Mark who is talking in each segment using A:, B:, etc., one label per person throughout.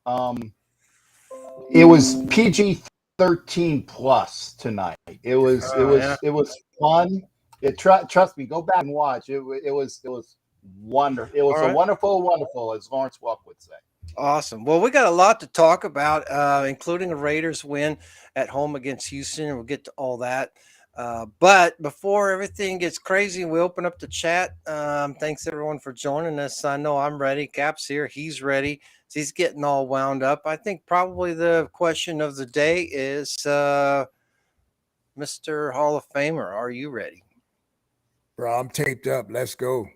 A: It was PG-13 plus tonight. It was it
B: Oh, yeah.
A: was it was fun. Trust me, go back and watch. It was wonderful. It
B: All
A: was a
B: right.
A: wonderful, as Lawrence Welk would say.
B: Awesome. Well, we got a lot to talk about, including a Raiders win at home against Houston. We'll get to all that. But before everything gets crazy, we open up the chat. Thanks everyone for joining us. I know I'm ready. Cap's here. He's ready. He's getting all wound up. I think probably the question of the day is, Mr. Hall of Famer, are you ready?
C: Bro, I'm taped up. Let's go.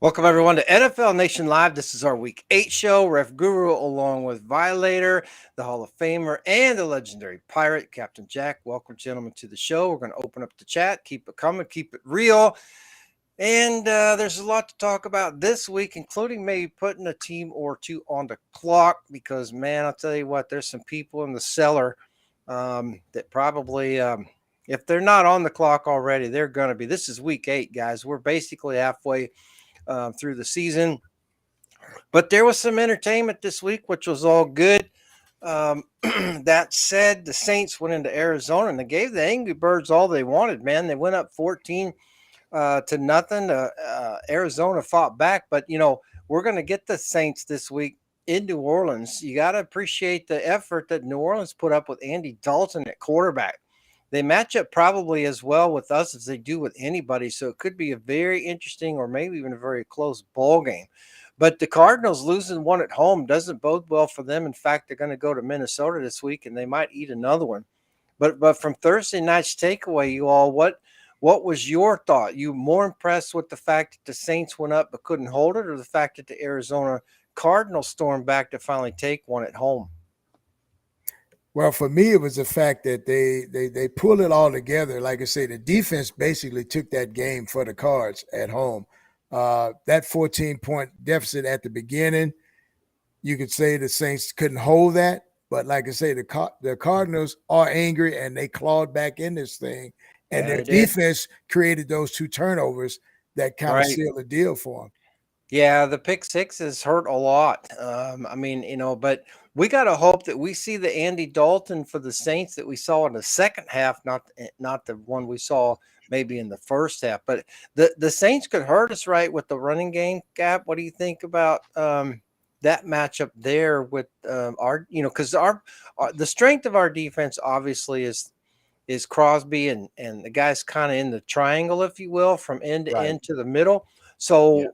B: Welcome everyone to NFL Nation Live. This is our Week 8 show. Ref Guru along with Violator, the Hall of Famer, and the legendary Pirate, Captain Jack. Welcome, gentlemen, to the show. We're going to open up the chat. Keep it coming. Keep it real. And there's a lot to talk about this week, including maybe putting a team or two on the clock because, man, I'll tell you what, there's some people in the cellar that probably, if they're not on the clock already, they're going to be. This is Week 8, guys. We're basically halfway through the season, but there was some entertainment this week, which was all good. That said, the Saints went into Arizona and they gave the Angry Birds all they wanted, man. They went up 14 to nothing. Arizona fought back, but we're going to get the Saints this week in New Orleans. You got to appreciate the effort that New Orleans put up with Andy Dalton at quarterback. They match up probably as well with us as they do with anybody. So it could be a very interesting or maybe even a very close ball game. But the Cardinals losing one at home doesn't bode well for them. In fact, they're going to go to Minnesota this week and they might eat another one. But from Thursday night's takeaway, you all, what was your thought? You more impressed with the fact that the Saints went up but couldn't hold it, or the fact that the Arizona Cardinals stormed back to finally take one at home?
C: Well, for me, it was the fact that they pulled it all together. Like I say, the defense basically took that game for the Cards at home. That 14-point deficit at the beginning, you could say the Saints couldn't hold that. But like I say, the Cardinals are angry and they clawed back in this thing. And their defense created those two turnovers that kind of sealed the deal for them.
B: Yeah, the pick sixes hurt a lot. But we got to hope that we see the Andy Dalton for the Saints that we saw in the second half, not the one we saw maybe in the first half. But the Saints could hurt us, right, with the running game. Gap, what do you think about that matchup there with because the strength of our defense obviously is Crosby and the guys kind of in the triangle, if you will, from end to end to the middle. So,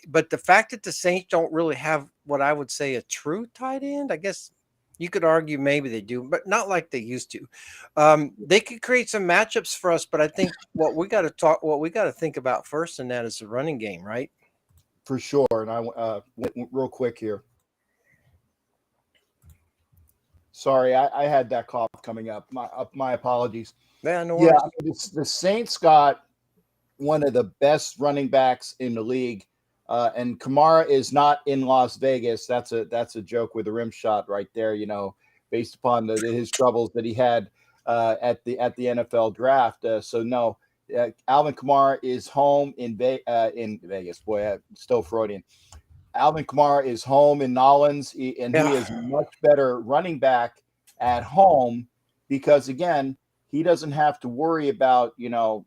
B: but the fact that the Saints don't really have what I would say a true tight end, I guess you could argue maybe they do, but not like they used to. They could create some matchups for us, but I think what we got to think about first in that is the running game, right?
A: For sure. And I real quick here. Sorry, I had that cough coming up. My apologies.
B: Yeah, no
A: worries.
B: Yeah,
A: the Saints got one of the best running backs in the league, and Kamara is not in Las Vegas. That's a joke with a rim shot right there. Based upon his troubles that he had at the NFL draft. So no, Alvin Kamara is home in Vegas. Boy, I'm still Freudian. Alvin Kamara is home in Nolens, and he is much better running back at home because, again, he doesn't have to worry about,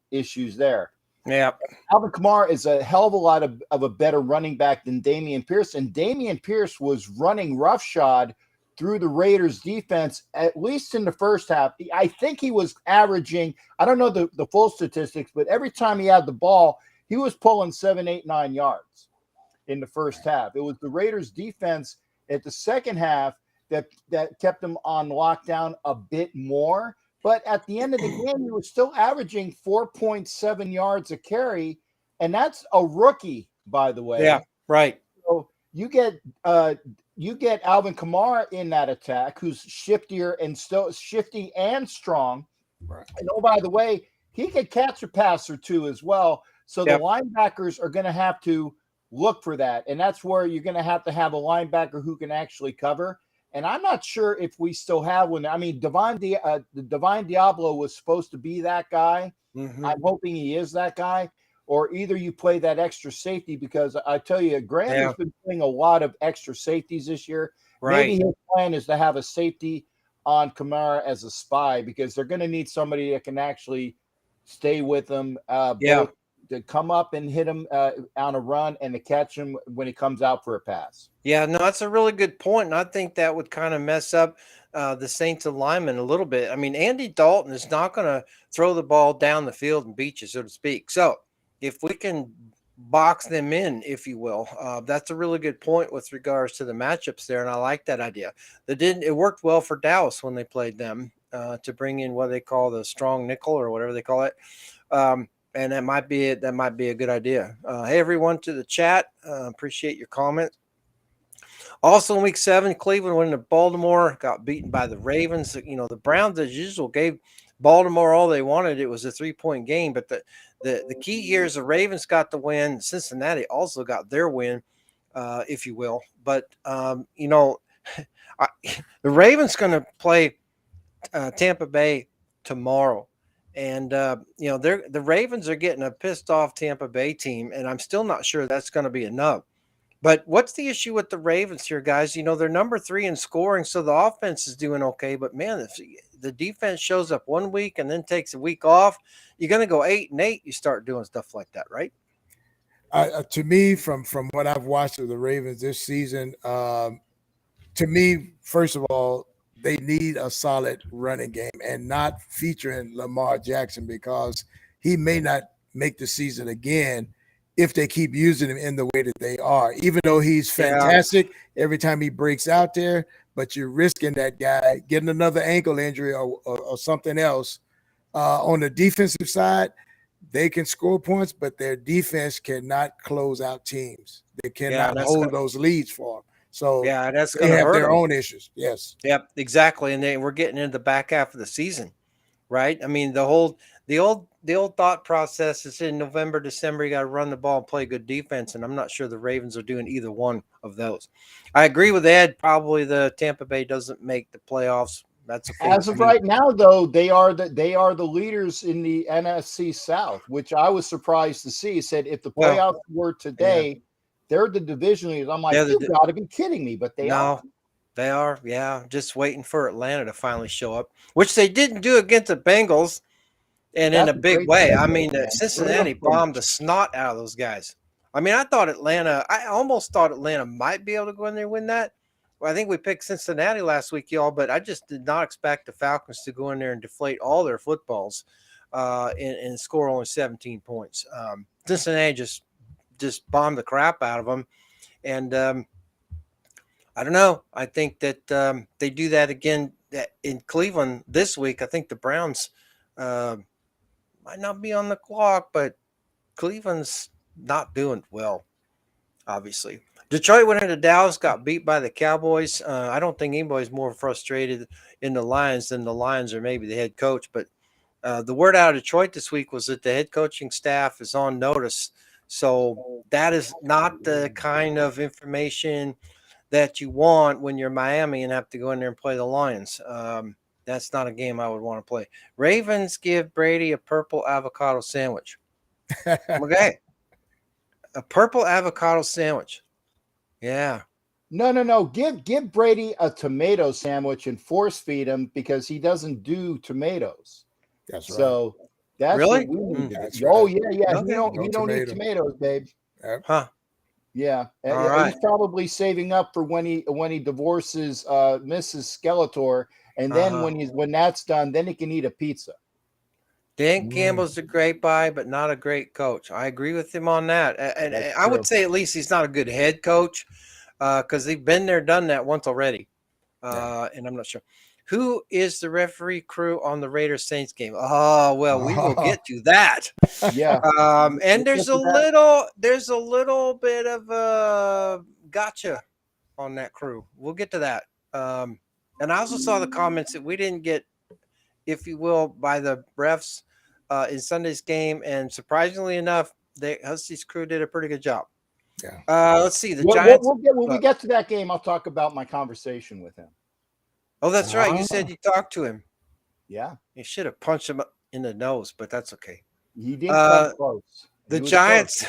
A: issues there.
B: Yeah.
A: Alvin Kamara is a hell of a lot of a better running back than Dameon Pierce, and Dameon Pierce was running roughshod through the Raiders defense, at least in the first half. I think he was averaging, I don't know the full statistics, but every time he had the ball, he was pulling 7, 8, 9 yards. In the first half. It was the Raiders defense at the second half that kept them on lockdown a bit more. But at the end of the game, he was still averaging 4.7 yards a carry. And that's a rookie, by the way.
B: Yeah, right.
A: So you get Alvin Kamara in that attack, who's shifty and strong. Right. And oh, by the way, he could catch a pass or two as well. So the
B: Yep.
A: linebackers are going to have to look for that. And that's where you're going to have a linebacker who can actually cover. And I'm not sure if we still have one. I mean, Divine Diablo was supposed to be that guy.
B: Mm-hmm.
A: I'm hoping he is that guy. Or either you play that extra safety, because I tell you, Graham has been playing a lot of extra safeties this year.
B: Right.
A: Maybe his plan is to have a safety on Kamara as a spy, because they're going to need somebody that can actually stay with them, both to come up and hit him on a run and to catch him when he comes out for a pass.
B: Yeah, no, that's a really good point. And I think that would kind of mess up the Saints alignment a little bit. I mean, Andy Dalton is not going to throw the ball down the field and beat you, so to speak. So if we can box them in, if you will, that's a really good point with regards to the matchups there. And I like that idea. It worked well for Dallas when they played them to bring in what they call the strong nickel or whatever they call it. And that might be it. That might be a good idea. Hey, everyone to the chat. Appreciate your comments. Also in week 7, Cleveland went into Baltimore, got beaten by the Ravens. You know, the Browns, as usual, gave Baltimore all they wanted. It was a 3-point game. But the key here is the Ravens got the win. Cincinnati also got their win, if you will. But, you know, the Ravens going to play Tampa Bay tomorrow. And, you know, the Ravens are getting a pissed off Tampa Bay team, and I'm still not sure that's going to be enough. But what's the issue with the Ravens here, guys? You know, they're number 3 in scoring, so the offense is doing okay. But, man, if the defense shows up one week and then takes a week off, you're going to go 8-8. You start doing stuff like that, right?
C: To me, from what I've watched of the Ravens this season, to me, first of all, they need a solid running game and not featuring Lamar Jackson, because he may not make the season again if they keep using him in the way that they are, even though he's fantastic every time he breaks out there. But you're risking that guy getting another ankle injury or something else. On the defensive side, they can score points, but their defense cannot close out teams. They cannot hold those leads for them. So
B: that's
C: they have their own issues. Yes.
B: Yep, exactly. And we're getting into the back half of the season, right? I mean, the old thought process is in November, December, you got to run the ball and play good defense. And I'm not sure the Ravens are doing either one of those. I agree with Ed. Probably the Tampa Bay doesn't make the playoffs. That's okay.
A: As of right now, though, they are the leaders in the NFC South, which I was surprised to see. He said if the playoffs were today, they're the division leaders. I'm like, you've got to be kidding me, but they are.
B: They are, just waiting for Atlanta to finally show up, which they didn't do against the Bengals, and in a big way. I mean, Cincinnati bombed the snot out of those guys. I mean, I almost thought Atlanta might be able to go in there and win that. Well, I think we picked Cincinnati last week, y'all, but I just did not expect the Falcons to go in there and deflate all their footballs and score only 17 points. Cincinnati just bombed the crap out of them. And I don't know. I think that they do that again in Cleveland this week. I think the Browns might not be on the clock, but Cleveland's not doing well, obviously. Detroit went into Dallas, got beat by the Cowboys. I don't think anybody's more frustrated in the Lions than the Lions or maybe the head coach. But the word out of Detroit this week was that the head coaching staff is on notice. So that is not the kind of information that you want when you're Miami and have to go in there and play the Lions. That's not a game I would want to play. Ravens give Brady a purple avocado sandwich. Okay. A purple avocado sandwich. Yeah.
A: No. Give Brady a tomato sandwich and force feed him, because he doesn't do tomatoes.
C: That's right.
A: So that's
B: really
A: what we need.
C: That's
A: Oh
C: right.
A: yeah.
B: Okay.
A: You don't eat tomatoes, babe.
B: Huh.
A: Yeah.
B: All right.
A: He's probably saving up for when he divorces Mrs. Skeletor, and then when that's done, then he can eat a pizza.
B: Dan Campbell's a great buy, but not a great coach. I agree with him on that. And I would say at least he's not a good head coach, because they've been there, done that once already. And I'm not sure. Who is the referee crew on the Raiders Saints game? Oh, well, we will get to that.
A: Yeah.
B: And there's a little bit of a gotcha on that crew. We'll get to that. And I also saw the comments that we didn't get, if you will, by the refs, in Sunday's game, and surprisingly enough, Hussey's crew did a pretty good job.
C: Yeah.
B: Let's see the Giants.
A: When we get to that game, I'll talk about my conversation with him.
B: Oh, that's right. You said you talked to him.
A: Yeah.
B: You should have punched him in the nose, but that's okay.
A: He didn't come close.
B: The Giants.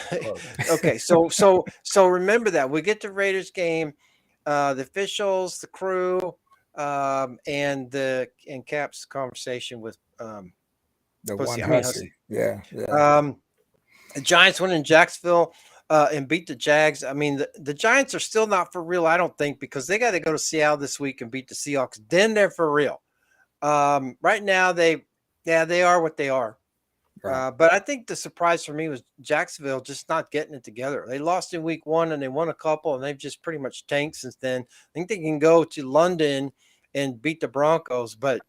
B: Okay, so remember that we get to Raiders game, the officials, the crew, and Cap's conversation with
C: The
B: Pussy.
C: one Hussey. Yeah.
B: The Giants went in Jacksonville and beat the Jags. I mean, the Giants are still not for real, I don't think, because they got to go to Seattle this week and beat the Seahawks. Then they're for real. Right now, they are what they are. Right. But I think the surprise for me was Jacksonville just not getting it together. They lost in week 1 and they won a couple, and they've just pretty much tanked since then. I think they can go to London and beat the Broncos, but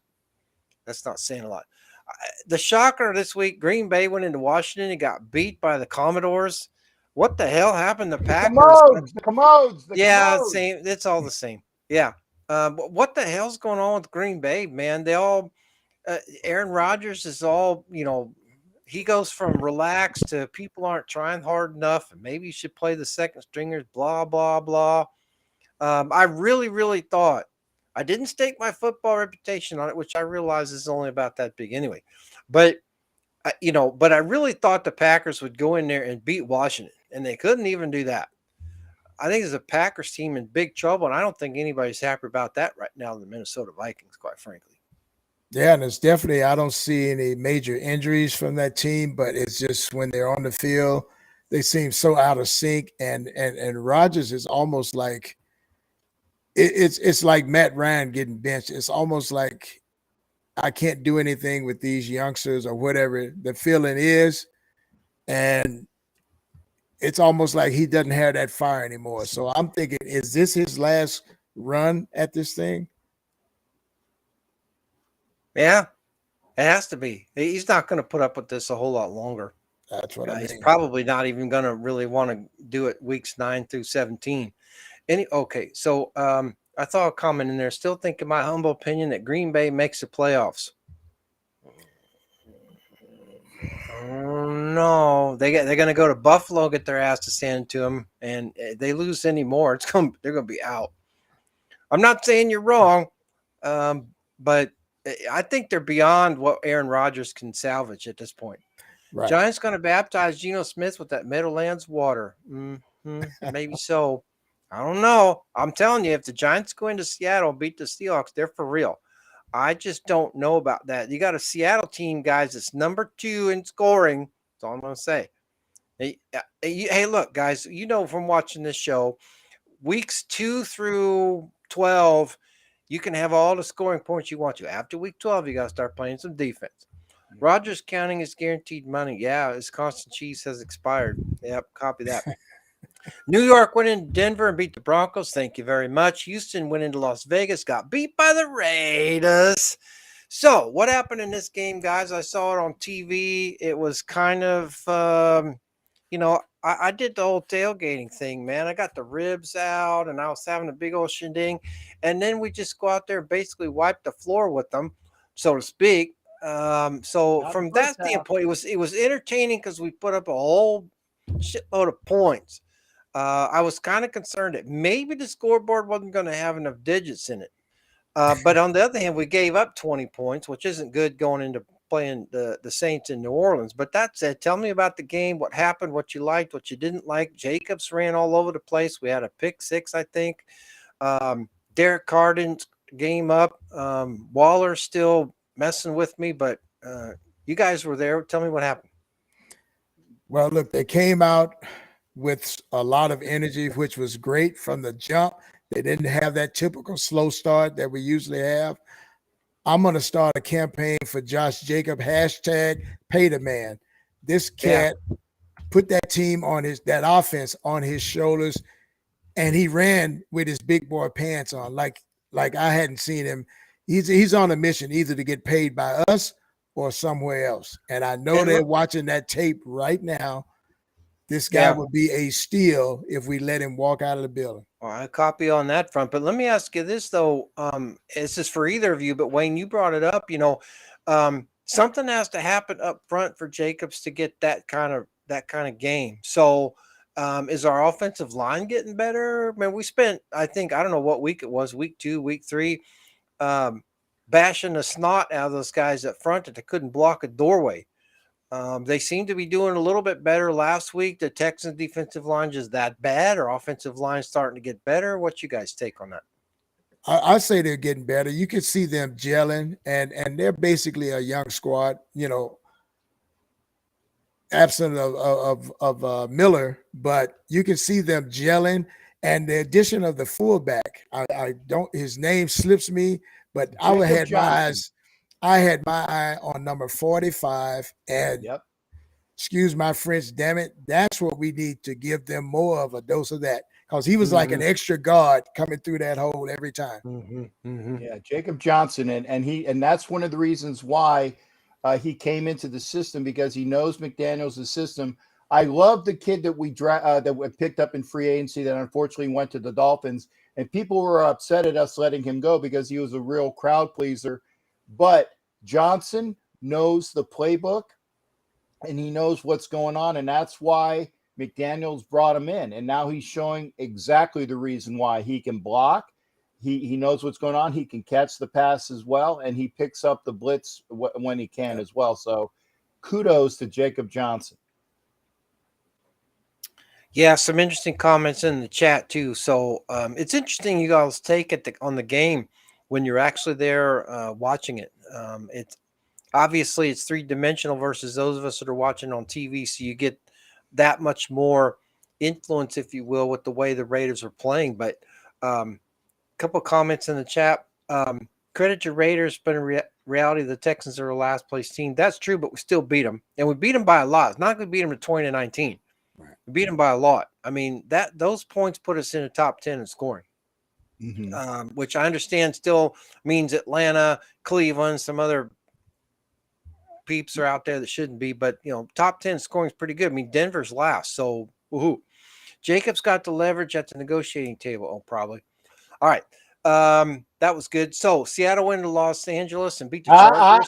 B: that's not saying a lot. The shocker this week, Green Bay went into Washington and got beat by the Commodores. What the hell happened to Packers?
A: The commodes.
B: Same. It's all the same. Yeah. What the hell's going on with Green Bay, man? They all Aaron Rodgers is all, he goes from relaxed to people aren't trying hard enough, and maybe you should play the second stringers, blah, blah, blah. I really, really thought, I didn't stake my football reputation on it, which I realize is only about that big anyway. But, but I really thought the Packers would go in there and beat Washington, and they couldn't even do that. I think there's a Packers team in big trouble, and I don't think anybody's happy about that right now, the Minnesota Vikings, quite frankly.
C: Yeah, and it's definitely, I don't see any major injuries from that team, but it's just when they're on the field, they seem so out of sync. And Rodgers is almost like it's like Matt Ryan getting benched. It's almost like I can't do anything with these youngsters or whatever the feeling is. And it's almost like he doesn't have that fire anymore. So I'm thinking, is this his last run at this thing?
B: Yeah, it has to be. He's not going to put up with this a whole lot longer.
C: That's what I mean.
B: He's probably not even going to really want to do it weeks 9 through 17. Okay, so I thought a comment in there. Still think, in my humble opinion, that Green Bay makes the playoffs. Oh, no, they're going to go to Buffalo, get their ass handed to them, and if they lose any more, they're going to be out. I'm not saying you're wrong, but I think they're beyond what Aaron Rodgers can salvage at this point. Right. Giants going to baptize Geno Smith with that Meadowlands water. Maybe so. I don't know. I'm telling you, if the Giants go into Seattle and beat the Seahawks, they're for real. I just don't know about that. You got a Seattle team, guys, that's number 2 in scoring. That's all I'm going to say. Hey, look, guys, from watching this show, weeks 2 through 12, you can have all the scoring points you want to. After week 12, you got to start playing some defense. Rodgers counting his guaranteed money. Yeah, his constant cheese has expired. Yep, copy that. New York went into Denver and beat the Broncos. Thank you very much. Houston went into Las Vegas, got beat by the Raiders. So what happened in this game, guys? I saw it on TV. It was kind of, I did the whole tailgating thing, man. I got the ribs out, and I was having a big old shindig. And then we just go out there and basically wipe the floor with them, so to speak. So from that standpoint, it was entertaining because we put up a whole shitload of points. I was kind of concerned that maybe the scoreboard wasn't going to have enough digits in it. But on the other hand, we gave up 20 points, which isn't good going into playing the Saints in New Orleans. But that said, tell me about the game, what happened, what you liked, what you didn't like. Jacobs ran all over the place. We had a pick 6, I think. Derek Carr didn't game up. Waller still messing with me, but you guys were there. Tell me what happened.
C: Well, look, they came out with a lot of energy, which was great from the jump. They didn't have that typical slow start that we usually have. I'm going to start a campaign for Josh Jacob, hashtag pay the man. This cat put that team that offense on his shoulders, and he ran with his big boy pants on like I hadn't seen him. He's on a mission either to get paid by us or somewhere else. And I know they're watching that tape right now. This guy would be a steal if we let him walk out of the building.
B: Well, I copy on that front. But let me ask you this, though. This is for either of you, but Wayne, you brought it up. something has to happen up front for Jacobs to get that kind of game. So is our offensive line getting better? Man, we spent, I don't know what week it was, week 2, week 3, bashing the snot out of those guys up front that they couldn't block a doorway. They seem to be doing a little bit better last week. The Texans defensive line just that bad, or offensive line starting to get better? What's you guys take on that?
C: I say they're getting better. You can see them gelling, and they're basically a young squad, absent of Miller, but you can see them gelling. And the addition of the fullback, I don't, his name slips me, but I had my eye on number 45, and excuse my French, damn it, that's what we need to give them more of a dose of that, because he was like an extra guard coming through that hole every time.
A: Yeah, Jacob Johnson, and that's one of the reasons why he came into the system, because he knows McDaniel's system. I love the kid that we picked up in free agency that unfortunately went to the Dolphins, and people were upset at us letting him go because he was a real crowd pleaser. But Johnson knows the playbook, and he knows what's going on, and that's why McDaniel's brought him in. And now he's showing exactly the reason why. He can block. He knows what's going on. He can catch the pass as well, and he picks up the blitz when he can as well. So kudos to Jacob Johnson.
B: Yeah, some interesting comments in the chat too. So it's interesting you guys take it on the game when you're actually there watching it. It's obviously it's 3-dimensional versus those of us that are watching on TV. So you get that much more influence, if you will, with the way the Raiders are playing. But a couple of comments in the chat. Credit your Raiders, but in reality, the Texans are a last place team. That's true, but we still beat them, and we beat them by a lot. It's not going to beat them to 20-19. We beat them by a lot. I mean, those points put us in the top 10 in scoring, which I understand still means Atlanta, Cleveland, some other peeps are out there that shouldn't be, but top 10 scoring is pretty good. I mean, Denver's last, so woohoo. Jacobs got the leverage at the negotiating table. Oh, probably. All right. That was good. So Seattle went to Los Angeles and beat the Chargers.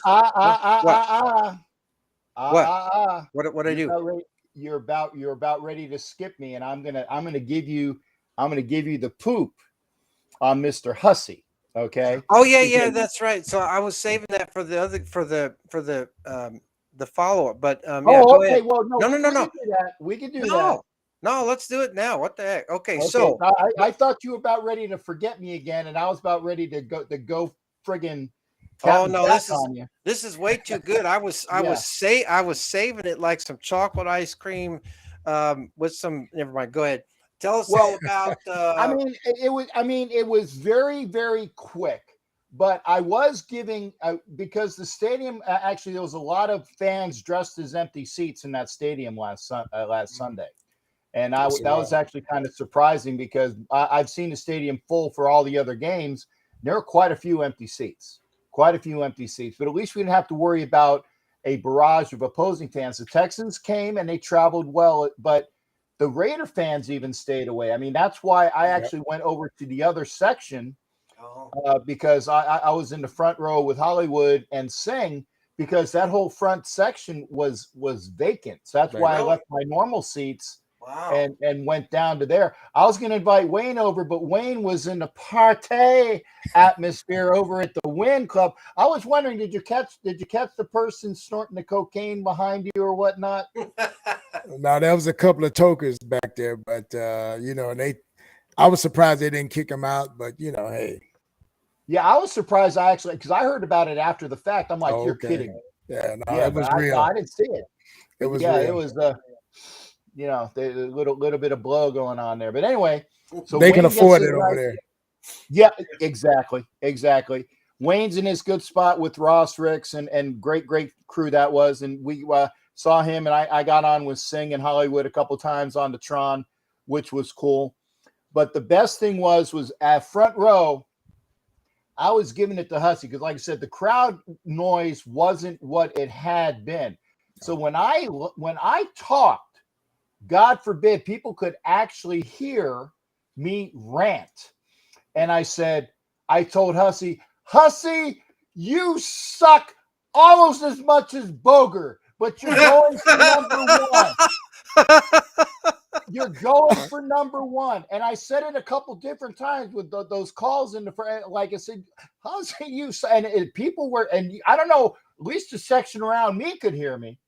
B: What did I do?
A: You're about ready to skip me, and I'm gonna give you the poop on Mr. Hussey. Okay.
B: Oh yeah, that's right. So I was saving that for the follow up, but yeah. Go ahead.
A: Well, no. We can do that.
B: No, let's do it now. What the heck? Okay.
A: So I thought you were about ready to forget me again, and I was about ready to go friggin'.
B: Oh no, this is way too good. I was saving it like some chocolate ice cream with some. Never mind. Go ahead. Tell us all about.
A: It was very, very quick, but I was giving because the stadium actually there was a lot of fans dressed as empty seats in that stadium last Sunday, and that was actually kind of surprising because I've seen the stadium full for all the other games. There were quite a few empty seats. But at least we didn't have to worry about a barrage of opposing fans. The Texans came and they traveled well, but the Raider fans even stayed away. I mean, that's why I actually went over to the other section because I was in the front row with Hollywood and Singh because that whole front section was vacant. So that's why I left my normal seats.
B: Wow.
A: And went down to there. I was going to invite Wayne over, but Wayne was in the party atmosphere over at the Wynn Club. I was wondering, did you catch the person snorting the cocaine behind you or whatnot?
C: No, there was a couple of tokers back there, but and I was surprised they didn't kick him out, but hey.
A: Yeah, I was surprised because I heard about it after the fact. I'm like, you're kidding.
C: Yeah, no, it was real.
A: I didn't see it.
C: It was real.
A: It was a little bit of blow going on there. But anyway, so
C: they can afford it over there.
A: Yeah, exactly. Wayne's in his good spot with Ross Ricks and great crew that was. And we saw him, and I got on with Singh and Hollywood a couple times on the Tron, which was cool. But the best thing was at front row, I was giving it to Hussey because, like I said, the crowd noise wasn't what it had been. So when I talked, God forbid, people could actually hear me rant. And I told Hussey, you suck almost as much as Boger, but you're going for number one. You're going for number one. And I said it a couple different times with those calls in the, like I said, how's it you? And people were, and I don't know, at least the section around me could hear me.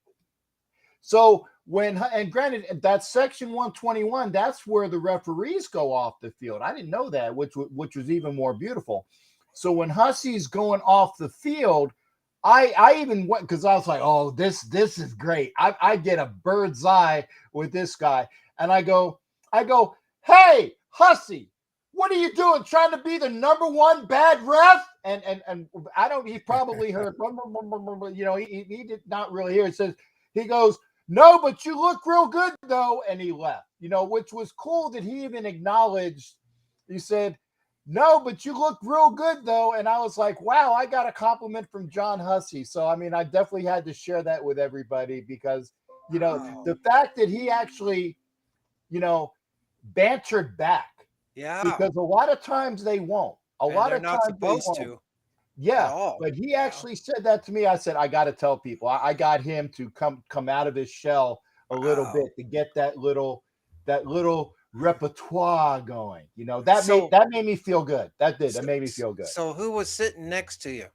A: So and granted, that's section 121, that's where the referees go off the field. I didn't know that, which was even more beautiful. So when Hussey's going off the field, I even went, because I was like, oh, this is great. I get a bird's eye with this guy. And I go, hey, Hussey, what are you doing? Trying to be the number one bad ref? And I don't, he probably heard, he did not really hear it. He goes, no, but you look real good though. And he left, which was cool that he even acknowledged. He said, no, but you look real good though. And I was like, wow, I got a compliment from John Hussey. So, I mean, I definitely had to share that with everybody because, the fact that he actually, bantered back.
B: Yeah.
A: Because a lot of times they won't. A lot of times
B: they're not supposed to.
A: Yeah. But he actually said that to me. I said, I got to tell people. I got him to come out of his shell a little bit to get that little repertoire going. That made me feel good. That made me feel good.
B: So who was sitting next to you?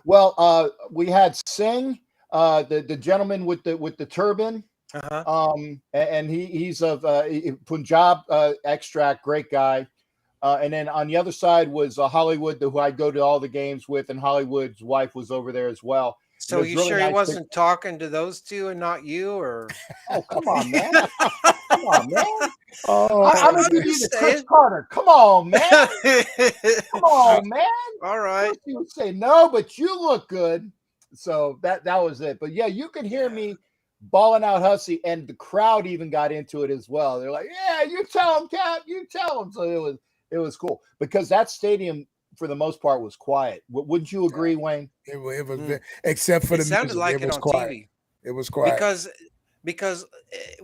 A: Well, we had Singh, the gentleman with the turban.
B: Uh-huh.
A: And he's of Punjab extract, great guy. And then on the other side was Hollywood, who I go to all the games with, and Hollywood's wife was over there as well.
B: So you really sure he wasn't talking to those two and not you, or?
A: Oh, come on, man! Come on, man! I'm gonna give you the Chris Carter. Come on, man! Come on, man!
B: All right.
A: You would say no, but you look good. So that was it. But yeah, you could hear me balling out Hussey, and the crowd even got into it as well. They're like, "Yeah, you tell him, Cap, you tell him." So it was cool because that stadium, for the most part, was quiet. Wouldn't you agree, Wayne?
C: It was except for the
B: sounded
C: music.
B: like
C: it was
B: on
C: quiet.
B: TV.
C: It was quiet
B: because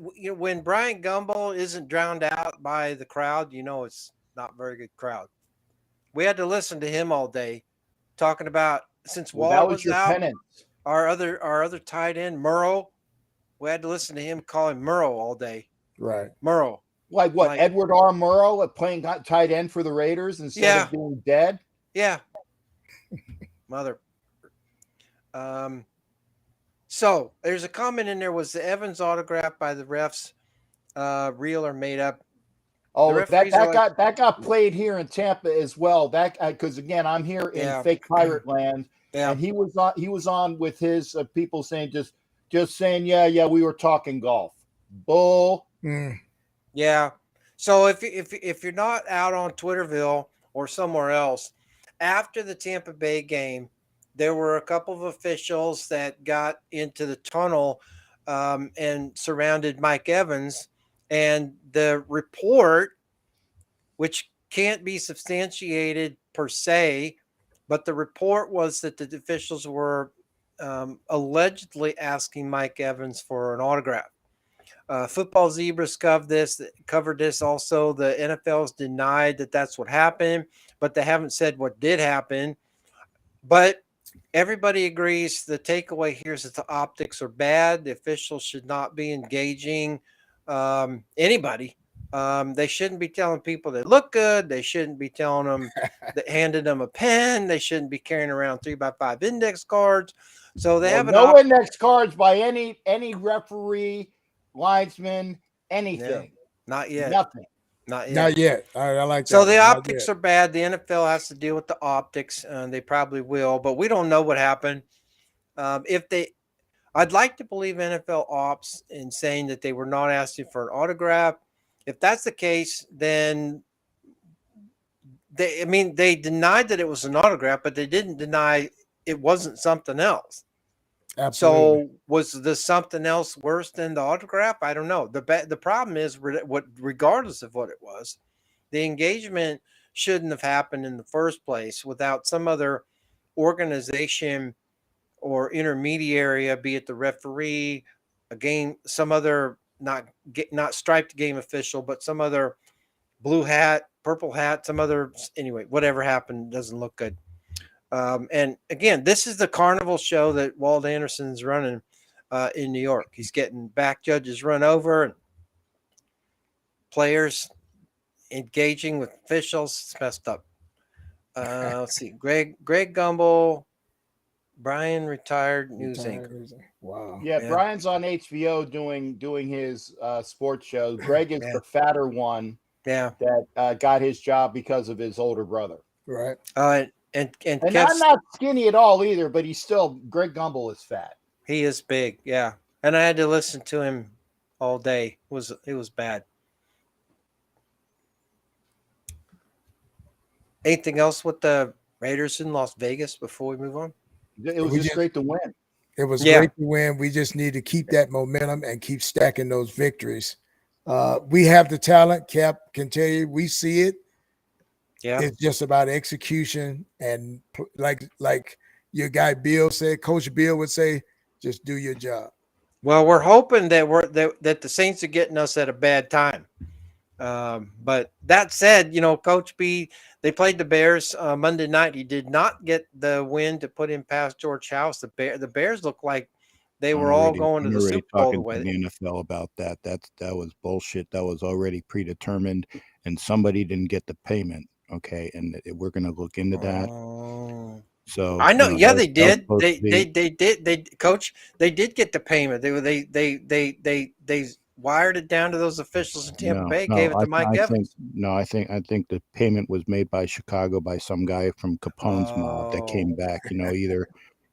B: when Brian Gumbel isn't drowned out by the crowd, it's not a very good crowd. We had to listen to him all day talking about since Waller was out.
A: Penance.
B: Our other tight end Murrow. We had to listen to him calling Murrow all day.
C: Right.
B: Murrow.
A: Like what? Edward R. Murrow playing tight end for the Raiders instead of being dead?
B: Yeah. Mother. So there's a comment in there. Was the Evans autograph by the refs real or made up?
A: Oh, that got played here in Tampa as well. That because again, I'm here in fake pirate land, and he was on with his people saying just saying, yeah, we were talking golf. Bull.
B: Yeah. So if you're not out on Twitterville or somewhere else, after the Tampa Bay game, there were a couple of officials that got into the tunnel and surrounded Mike Evans. And the report, which can't be substantiated per se, but the report was that the officials were allegedly asking Mike Evans for an autograph. Football Zebras covered this also. The NFL's denied that that's what happened, but they haven't said what did happen. But everybody agrees the takeaway here is that the optics are bad. The officials should not be engaging anybody. They shouldn't be telling people they look good. They shouldn't be telling them handing them a pen. They shouldn't be carrying around 3x5 index cards. So they have
A: no index cards by any referee, linesman, anything.
B: No, not yet.
A: Nothing.
B: Not yet.
C: I like that.
B: So the optics are bad. The NFL has to deal with the optics, and they probably will, but we don't know what happened. I'd like to believe NFL ops in saying that they were not asking for an autograph. If that's the case, then they denied that it was an autograph, but they didn't deny it wasn't something else.
C: Absolutely.
B: So was the something else worse than the autograph? I don't know. The problem is, regardless of what it was, the engagement shouldn't have happened in the first place without some other organization or intermediary, be it the referee, a game, some other not striped game official, but some other blue hat, purple hat, some other, anyway, whatever happened doesn't look good. And again, this is the carnival show that Walt Anderson's running in New York. He's getting back judges run over and players engaging with officials. It's messed up. Let's see. Greg Gumbel, Brian retired news anchor.
C: Wow.
A: Yeah, Brian's on HBO doing his sports show. Greg is the fatter one.
B: Yeah.
A: That got his job because of his older brother.
C: Right.
B: And
A: I'm not skinny at all either, but he's still Greg Gumbel is fat.
B: He is big, yeah. And I had to listen to him all day. It was bad. Anything else with the Raiders in Las Vegas before we move on?
A: It was just great to win.
C: It was great to win. We just need to keep that momentum and keep stacking those victories. We have the talent. Cap can tell you, we see it.
B: Yeah,
C: it's just about execution, and like your guy Bill said, Coach Bill would say, just do your job.
B: Well, we're hoping that the Saints are getting us at a bad time. But that said, Coach B, they played the Bears Monday night. He did not get the win to put him past George House. The Bears looked like they were all going to the Super Bowl.
D: The way the NFL about that. That was bullshit. That was already predetermined, and somebody didn't get the payment. Okay, and we're going to look into that. So
B: I know. They did. They did. Coach, they did get the payment. They wired it down to those officials in Tampa Bay. Gave it to Mike Evans.
D: I think the payment was made by Chicago by some guy from Capone's mob that came back. Either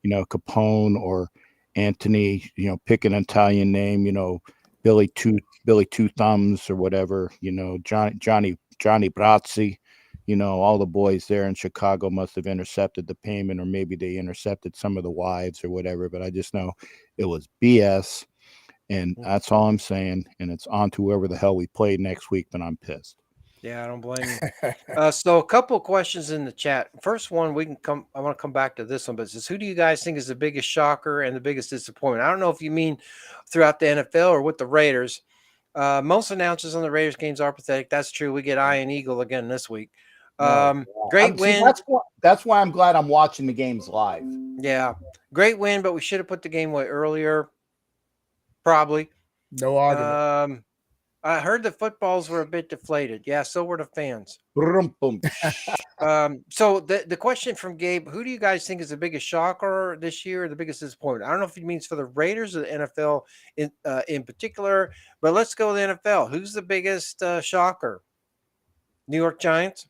D: Capone or Anthony. Pick an Italian name. Billy Two Thumbs or whatever. Johnny Brazzi. All the boys there in Chicago must have intercepted the payment, or maybe they intercepted some of the wives or whatever. But I just know it was BS. And that's all I'm saying. And it's on to whoever the hell we play next week, but I'm pissed.
B: Yeah, I don't blame you. So a couple of questions in the chat. First one, I want to come back to this one, but it says, who do you guys think is the biggest shocker and the biggest disappointment? I don't know if you mean throughout the NFL or with the Raiders. Most announcers on the Raiders games are pathetic. That's true. We get Iron Eagle again this week. Great win.
A: That's why I'm glad I'm watching the games live.
B: Yeah, great win, but we should have put the game away earlier. Probably.
C: No argument.
B: I heard the footballs were a bit deflated. Yeah, so were the fans. So the question from Gabe: who do you guys think is the biggest shocker this year, or the biggest disappointment? I don't know if he means for the Raiders or the NFL in particular, but let's go with the NFL. Who's the biggest shocker? New York Giants.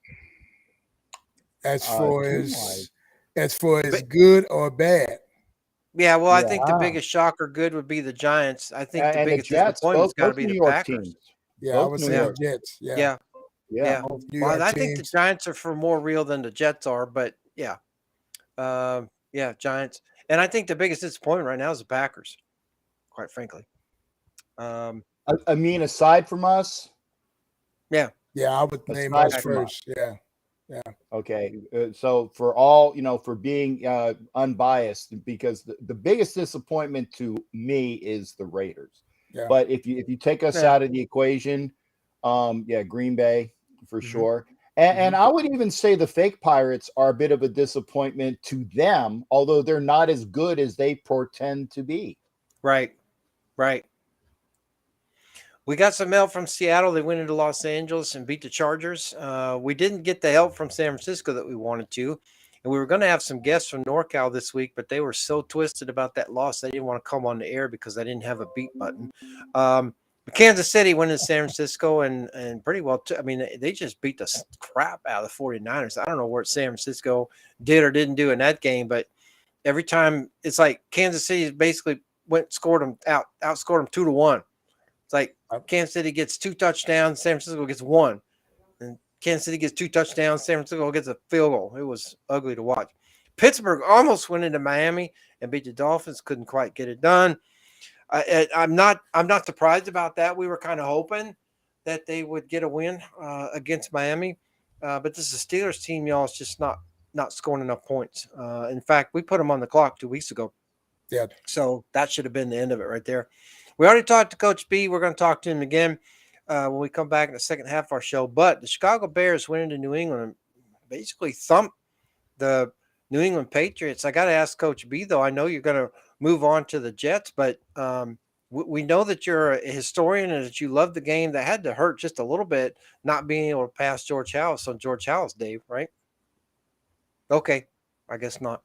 C: As far as good or bad.
B: Yeah, well, I think the biggest shocker good would be the Giants. I think the biggest disappointment's got to be the Packers.
C: Teams. Yeah, I would say the Jets. Yeah.
B: Well, I think the Giants are for more real than the Jets are, but yeah. Giants. And I think the biggest disappointment right now is the Packers, quite frankly.
A: I mean, aside from us?
C: Yeah, I would name us first. Yeah.
A: Okay. So for all, for being unbiased, because the biggest disappointment to me is the Raiders. Yeah. But if you take us out of the equation, Green Bay for sure. And I would even say the fake Pirates are a bit of a disappointment to them, although they're not as good as they portend to be.
B: Right. We got some help from Seattle. They went into Los Angeles and beat the Chargers. We didn't get the help from San Francisco that we wanted to. And we were going to have some guests from NorCal this week, but they were so twisted about that loss, they didn't want to come on the air because I didn't have a beat button. Kansas City went in San Francisco and pretty well. They just beat the crap out of the 49ers. I don't know what San Francisco did or didn't do in that game, but every time it's like Kansas City basically outscored them 2-1. It's like Kansas City gets 2 touchdowns, San Francisco gets 1. And Kansas City gets 2 touchdowns, San Francisco gets a field goal. It was ugly to watch. Pittsburgh almost went into Miami and beat the Dolphins, couldn't quite get it done. I'm not surprised about that. We were kind of hoping that they would get a win against Miami. But this is a Steelers team, y'all. It's just not scoring enough points. In fact, we put them on the clock 2 weeks ago.
C: Yeah.
B: So that should have been the end of it right there. We already talked to Coach B. We're going to talk to him again when we come back in the second half of our show. But the Chicago Bears went into New England and basically thumped the New England Patriots. I got to ask Coach B, though. I know you're going to move on to the Jets, but we know that you're a historian and that you love the game. That had to hurt just a little bit not being able to pass George House on George House, Dave, right? Okay. I guess not.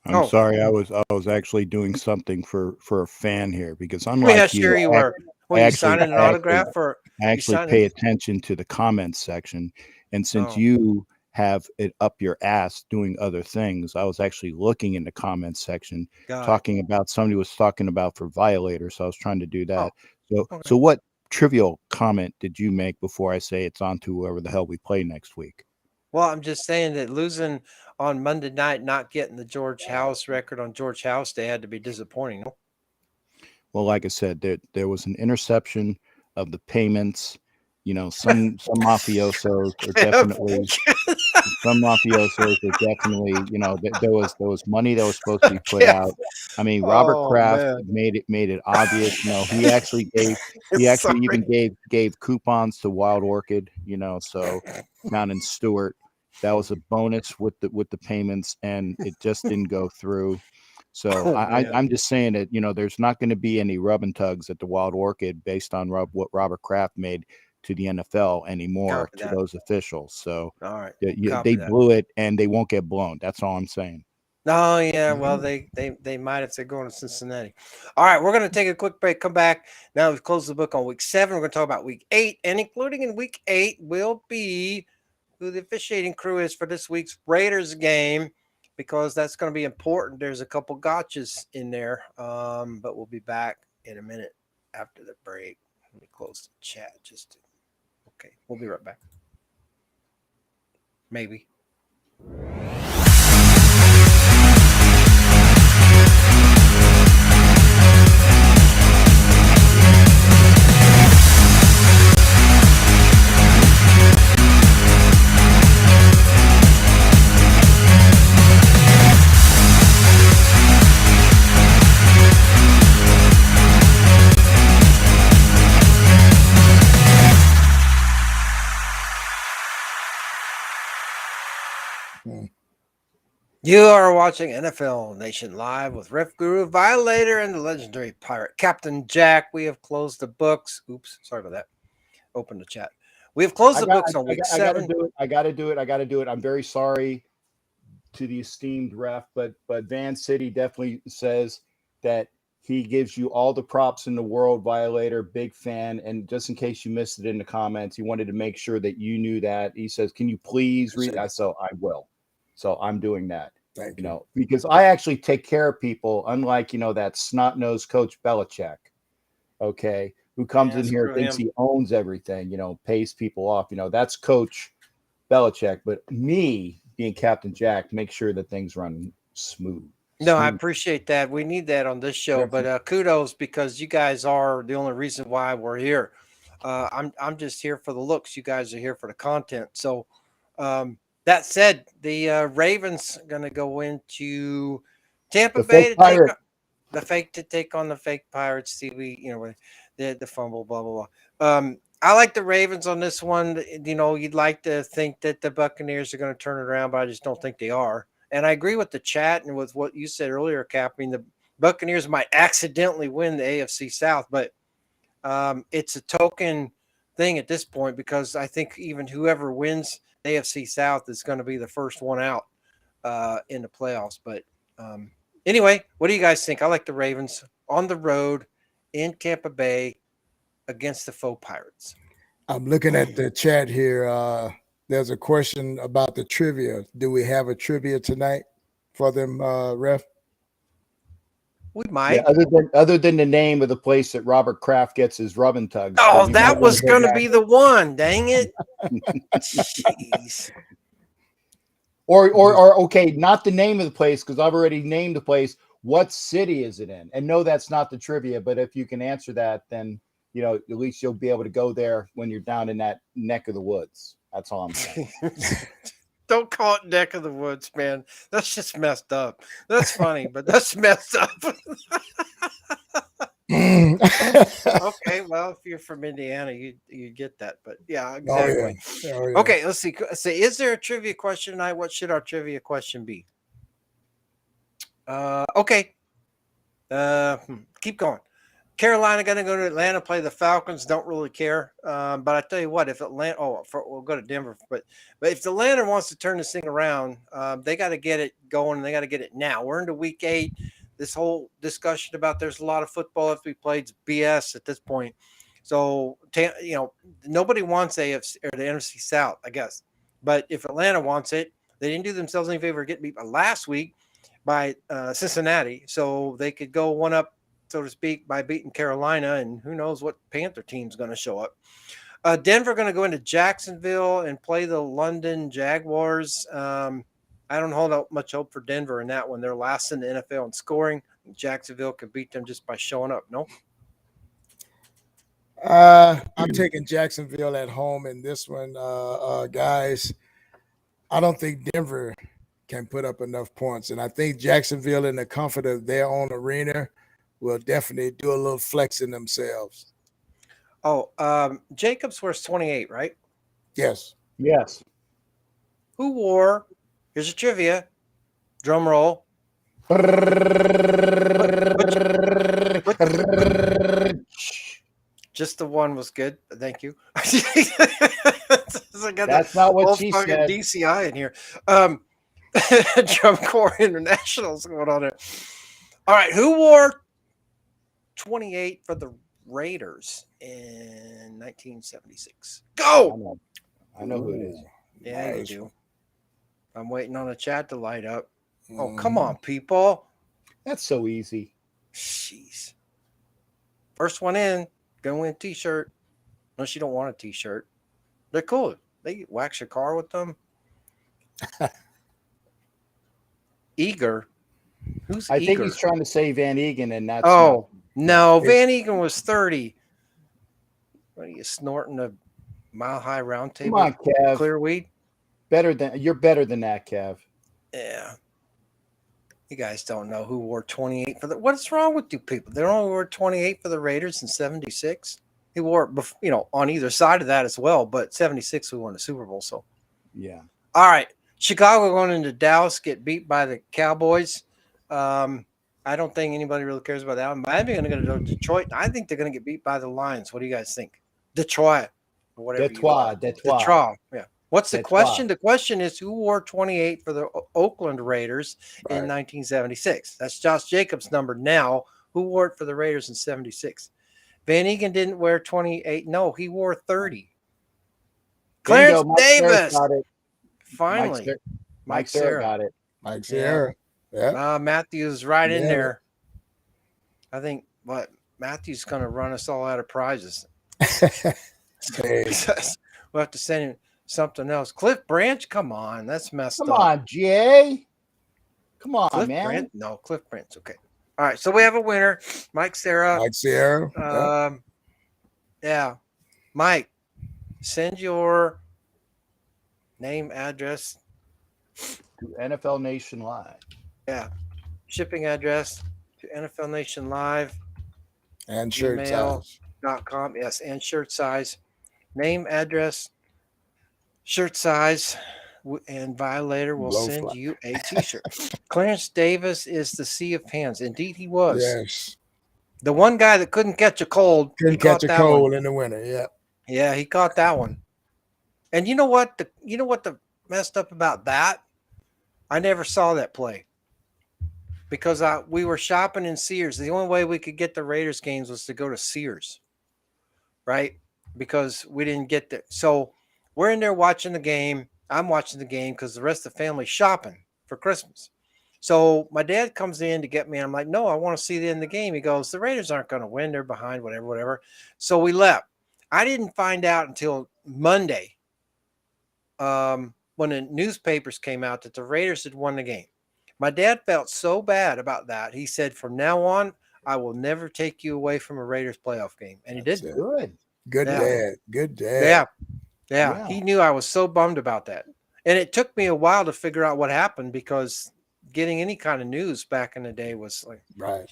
D: I'm sorry. I was actually doing something for a fan here, because
B: Yeah,
D: unlike
B: sure
D: you,
B: you were. Well, you signing an autograph or
D: I
B: you
D: actually
B: signing?
D: pay attention to the comments section. And since
B: Oh,
D: you have it up your ass doing other things, I was actually looking in the comments section,
B: got it.
D: talking about somebody was talking about for Violator. So I was trying to do
B: Oh,
D: that. So,
B: okay.
D: so what trivial comment did you make before I say it's on to whoever the hell we play next week?
B: Well, I'm just saying that losing on Monday night, not getting the George House record on George House Day had to be disappointing. No?
D: Well, like I said, there was an interception of the payments. You know, some mafiosos are definitely some mafiosos are definitely, you know, there was money that was supposed to be put
B: Yeah.
D: out. I mean, Robert
B: Oh,
D: Kraft
B: man.
D: made it obvious. You know, he actually even gave coupons to Wild Orchid. You know, so down in Stewart, that was a bonus with the payments, and it just didn't go through. So
B: Oh, man.
D: I'm just saying that, you know, there's not going to be any rub and tugs at the Wild Orchid based on what Robert Kraft made to the NFL anymore,
B: Copy
D: to
B: that.
D: those officials. So
B: All right.
D: they blew it, and they won't get blown. That's all I'm saying.
B: Oh, yeah. Well, they might if they're going to Cincinnati. All right. We're going to take a quick break. Come back. Now we've closed the book on week 7. We're going to talk about week 8. And including in week 8 will be who the officiating crew is for this week's Raiders game, because that's going to be important. There's a couple gotchas in there. But we'll be back in a minute after the break. Let me close the chat okay. We'll be right back. Maybe. You are watching NFL Nation Live with Ref Guru, Violator, and the legendary pirate Captain Jack. We have closed the books. Oops, sorry about that. Open the chat. We have closed the books on week 7.
A: I got to do it. I'm very sorry to the esteemed ref, but Van City definitely says that he gives you all the props in the world, Violator, big fan. And just in case you missed it in the comments, he wanted to make sure that you knew that. He says, can you please read? So I will. So I'm doing that.
C: Thank
A: you know, because I actually take care of people, unlike, you know, that snot-nosed Coach Belichick, okay, who comes in here, thinks he owns everything, you know, pays people off. You know, that's Coach Belichick. But me, being Captain Jack, make sure that things run smooth.
B: No, I appreciate that. We need that on this show. But kudos, because you guys are the only reason why we're here. I'm just here for the looks. You guys are here for the content. So that said, the Ravens are going to go into Tampa Bay to take on the fake Pirates. See, the fumble, blah blah blah. I like the Ravens on this one. You know, you'd like to think that the Buccaneers are going to turn it around, but I just don't think they are. And I agree with the chat and with what you said earlier, Cap. I mean, the Buccaneers might accidentally win the AFC South, but it's a token thing at this point, because I think even whoever wins the AFC South is going to be the first one out in the playoffs. But anyway, what do you guys think? I like the Ravens on the road in Tampa Bay against the faux Pirates.
C: I'm looking at the chat here. There's a question about the trivia. Do we have a trivia tonight for them, Ref?
B: We might.
A: Yeah, other than the name of the place that Robert Kraft gets his rub and tugs.
B: Oh, that was going to be the one. Dang it. Jeez.
A: Or okay, not the name of the place, because I've already named the place. What city is it in? And no, that's not the trivia. But if you can answer that, then, you know, at least you'll be able to go there when you're down in that neck of the woods. That's all I'm saying.
B: Don't call it neck of the woods, man. That's just messed up. That's funny, but that's messed up. Okay, well, if you're from Indiana, you get that. But yeah, exactly. Oh, yeah. Okay, let's see. Is there a trivia question tonight? What should our trivia question be? Okay. Keep going. Carolina going to go to Atlanta, play the Falcons. Don't really care. But I tell you what, if Atlanta, we'll go to Denver. But if Atlanta wants to turn this thing around, they got to get it going. And they got to get it now. We're into week 8. This whole discussion about there's a lot of football have to be played is BS at this point. So nobody wants AFC or the NFC South, I guess. But if Atlanta wants it, they didn't do themselves any favor getting beat last week by Cincinnati, so they could go one up, so to speak, by beating Carolina, and who knows what Panther team's going to show up. Denver going to go into Jacksonville and play the London Jaguars. I don't hold out much hope for Denver in that one. They're last in the NFL in scoring. Jacksonville could beat them just by showing up. No?
C: I'm taking Jacksonville at home in this one, guys. I don't think Denver can put up enough points, and I think Jacksonville, in the comfort of their own arena, will definitely do a little flexing themselves.
B: Oh, Jacobs wears 28, right?
C: Yes.
A: Yes.
B: Who wore? Here's a trivia. Drum roll. Just the one was good. Thank you.
A: That's not what she said.
B: DCI in here. Drum Corps International's going on there. All right. Who wore 28 for the Raiders in 1976? Go!
A: I know who it is.
B: Yeah, nice. You do. I'm waiting on the chat to light up. Oh, come on, people.
A: That's so easy.
B: Jeez. First one in, gonna win a t-shirt. Unless you don't want a t-shirt. They're cool. They wax your car with them. Eager. Who's
A: I
B: Eager?
A: think he's trying to say Van Egan, and that's
B: no. Van Egan was 30. What are you snorting a mile-high round table?
A: Come on, Kev.
B: Clear weed?
A: You're better than that, Kev.
B: Yeah. You guys don't know who wore 28 for the. What's wrong with you people? They only wore 28 for the Raiders in 76. He wore, on either side of that as well. But 76, we won the Super Bowl. So,
A: yeah.
B: All right, Chicago going into Dallas, get beat by the Cowboys. I don't think anybody really cares about that one. Miami going to go to Detroit. I think they're going to get beat by the Lions. What do you guys think? Detroit or whatever.
A: Detroit.
B: Yeah. What's the question? The question is who wore 28 for the Oakland Raiders in 1976? That's Josh Jacobs' number now. Who wore it for the Raiders in 76? Van Egan didn't wear 28. No, he wore 30. Clarence Davis.
A: Got it.
B: Finally.
A: Mike Sarah got it.
C: Mike Sarah. Yeah.
B: Matthews right in there. I think Matthews going to run us all out of prizes. We'll have to send him something else. Cliff Branch, come on, that's messed up.
A: Come on, Jay. Come on,
B: Cliff
A: man.
B: Branch? No, Cliff Branch. Okay. All right, so we have a winner, Mike Sarah.
C: Mike Sarah.
B: Yeah. Mike, send your name, address
A: to NFL Nation Live.
B: Yeah. Shipping address to NFL Nation Live.
C: And shirt size.
B: .com. Yes, and shirt size. Name, address, shirt size, and Violator will send you a t-shirt. Clarence Davis is the sea of hands. Indeed, he was.
C: Yes.
B: The one guy that couldn't catch a cold.
C: Couldn't catch a cold in the winter. Yeah.
B: Yeah, he caught that one. And you know what? The messed up about that? I never saw that play because we were shopping in Sears. The only way we could get the Raiders games was to go to Sears, right? Because we didn't get there. So we're in there watching the game. I'm watching the game because the rest of the family's shopping for Christmas. So my dad comes in to get me. And I'm like, no, I want to see the end of the game. He goes, the Raiders aren't going to win. They're behind, whatever. So we left. I didn't find out until Monday when the newspapers came out that the Raiders had won the game. My dad felt so bad about that. He said, from now on, I will never take you away from a Raiders playoff game. And he did.
C: Good dad. Good dad.
B: Yeah. He knew I was so bummed about that. And it took me a while to figure out what happened because getting any kind of news back in the day was like,
C: Right.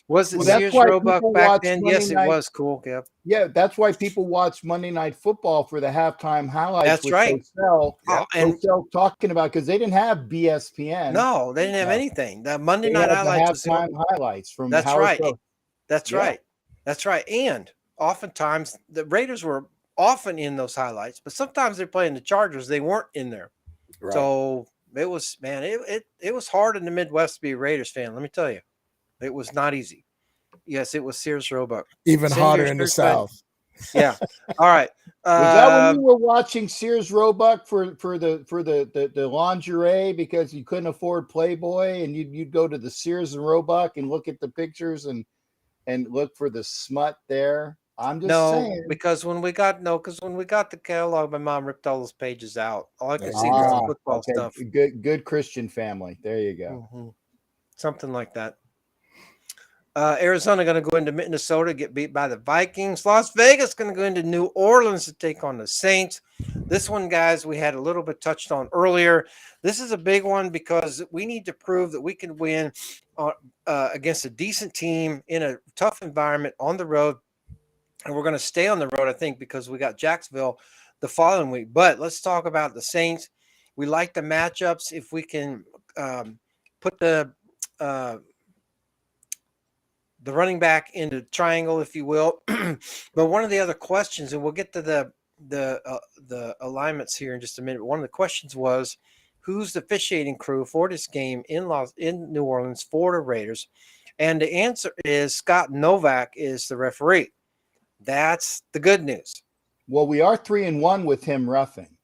B: was it
A: Well, that's
B: Sears
A: why
B: Roebuck
A: people
B: back
A: watch
B: then?
A: Monday
B: Yes, it
A: night.
B: was cool. Yep.
A: Yeah, that's why people watch Monday Night Football for the halftime highlights
B: That's
A: with
B: right.
A: Cosell.
B: Oh, and
A: Cosell talking about, because they didn't have BSPN.
B: no, they didn't have
C: No.
B: anything. The Monday
A: They
B: night
A: had the
B: highlights was the
A: halftime highlights from
B: That's
A: Howard
B: right.
A: Cosell.
B: That's
A: Yeah.
B: right. That's right. And oftentimes the Raiders were often in those highlights, but sometimes they're playing the Chargers. They weren't in there.
C: Right.
B: So it was, man, it was hard in the Midwest to be a Raiders fan. Let me tell you, it was not easy. Yes, it was Sears Roebuck.
C: Even
B: Send
C: harder
B: your
C: in the
B: shirts back.
C: South.
B: Yeah. All right.
A: Was that when you were watching Sears Roebuck for the lingerie because you couldn't afford Playboy, and you'd go to the Sears and Roebuck and look at the pictures and look for the smut there? I'm just saying.
B: Because when we got the catalog, my mom ripped all those pages out. All I could
C: There
B: see
C: you
B: was the
C: go.
B: football
A: Okay,
B: stuff.
A: good Christian family. There you go.
B: Mhm. Something like that. Arizona going to go into Minnesota, get beat by the Vikings. Las Vegas going to go into New Orleans to take on the Saints. This one, guys, we had a little bit touched on earlier. This is a big one because we need to prove that we can win against a decent team in a tough environment on the road. And we're going to stay on the road, I think, because we got Jacksonville the following week. But let's talk about the Saints. We like the matchups. If we can put the running back into triangle, if you will. But one of the other questions, and we'll get to the alignments here in just a minute. One of the questions was, who's the officiating crew for this game in New Orleans for the Raiders? And the answer is Scott Novak is the referee. That's the good news.
A: Well, we are 3-1 with him roughing.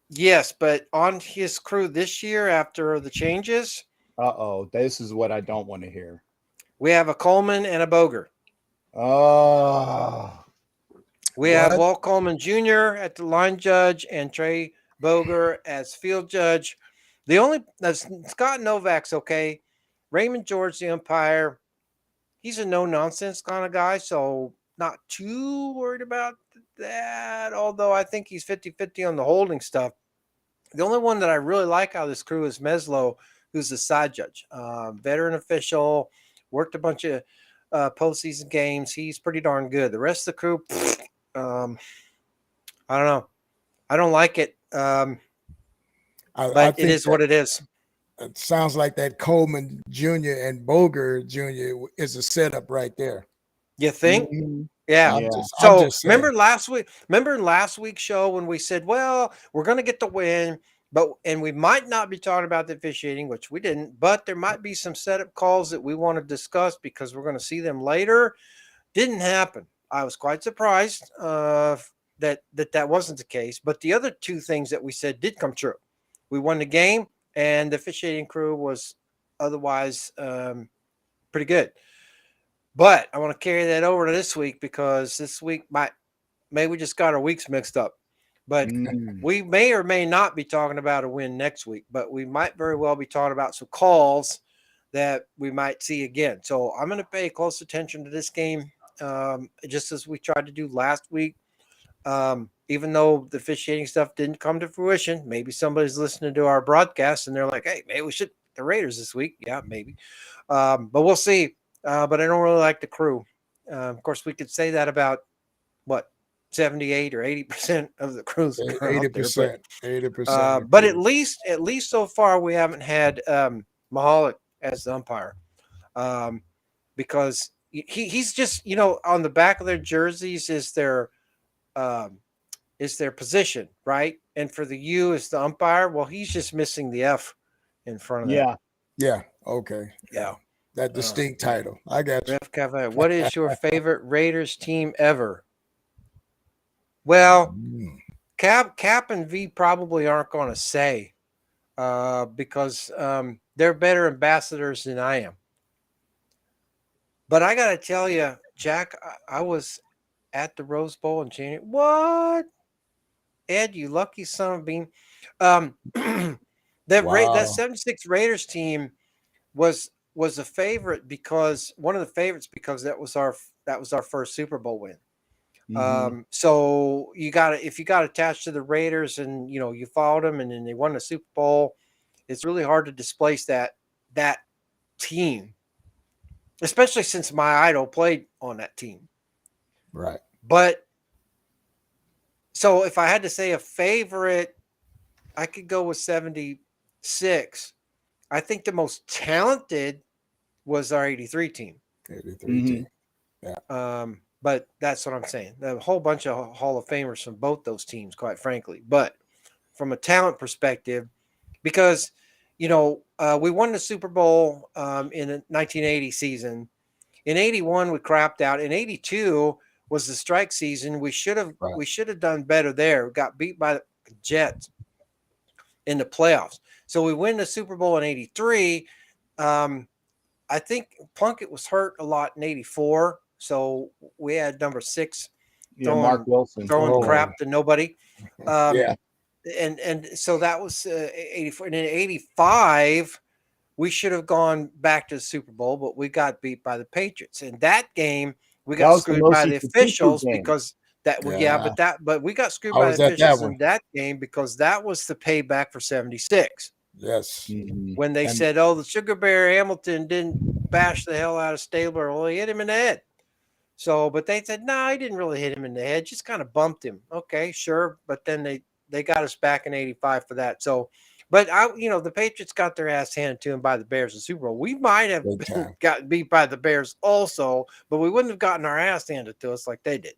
B: Yes, but on his crew this year after the changes,
A: this is what I don't want to hear.
B: we have a Coleman and a Boger.
A: Oh,
B: we have Walt Coleman Jr. at the line judge and Trey Boger as field judge. Scott Novak's okay. Raymond George, the umpire, he's a no-nonsense kind of guy, so not too worried about that, although I think he's 50-50 on the holding stuff. The only one that I really like out of this crew is Meslow, who's the side judge, veteran official, worked a bunch of postseason games. He's pretty darn good. The rest of the crew, I don't know. I don't like it, but it is what it is.
C: It sounds like that Coleman Jr. and Boger Jr. is a setup right there.
B: You think?
A: Mm-hmm.
B: Yeah.
C: So
B: remember last week? Remember in last week's show when we said, "Well, we're going to get the win, and we might not be talking about the officiating," which we didn't, but there might be some setup calls that we want to discuss because we're going to see them later. Didn't happen. I was quite surprised that wasn't the case. But the other two things that we said did come true. We won the game, and the officiating crew was otherwise pretty good. But I want to carry that over to this week because this week maybe we just got our weeks mixed up. But we may or may not be talking about a win next week, but we might very well be talking about some calls that we might see again. So I'm going to pay close attention to this game, just as we tried to do last week. Even though the officiating stuff didn't come to fruition, maybe somebody's listening to our broadcast and they're like, "Hey, maybe we should the Raiders this week." Yeah, maybe. But we'll see. But I don't really like the crew. Of course, we could say that about 78 or 80% of the crews.
C: 80%. 80%.
B: But at least so far, we haven't had Mahalik as the umpire, because he's just on the back of their jerseys is their position, right? And for the U is the umpire. Well, he's just missing the F in front of that.
C: Yeah. Okay.
B: Yeah.
C: That distinct title. I got you.
B: What is your favorite Raiders team ever? Well, Cap and V probably aren't going to say because they're better ambassadors than I am. But I got to tell you, Jack, I was at the Rose Bowl in January. What? Ed, you lucky son of a bean. That 76 Raiders team was a favorite because that was our first Super Bowl win.
A: Mm-hmm.
B: So if you got attached to the Raiders and you followed them and then they won the Super Bowl, it's really hard to displace that team, especially since my idol played on that team.
C: Right.
B: But so if I had to say a favorite, I could go with 76. I think the most talented was our 83 team.
C: 83 team.
B: But that's what I'm saying. A whole bunch of Hall of Famers from both those teams, quite frankly. But from a talent perspective, because, we won the Super Bowl in the 1980 season. In 81, we crapped out. In 82 was the strike season. We should have done better there. We got beat by the Jets in the playoffs. So we win the Super Bowl in 83. I think Plunkett was hurt a lot in 84. So we had number 6
A: Mark Wilson
B: throwing crap to nobody. And so that was 84. And in 85, we should have gone back to the Super Bowl, but we got beat by the Patriots. In that game, we got screwed by the officials because but we got screwed by the officials in that game because that was the payback for 76.
C: Yes.
B: When they said, the Sugar Bear Hamilton didn't bash the hell out of Stabler. Well, he hit him in the head. So, but they said, no, he didn't really hit him in the head, just kind of bumped him. Okay, sure. But then they got us back in 85 for that. So, but the Patriots got their ass handed to them by the Bears in the Super Bowl. We might have gotten beat by the Bears also, but we wouldn't have gotten our ass handed to us like they did.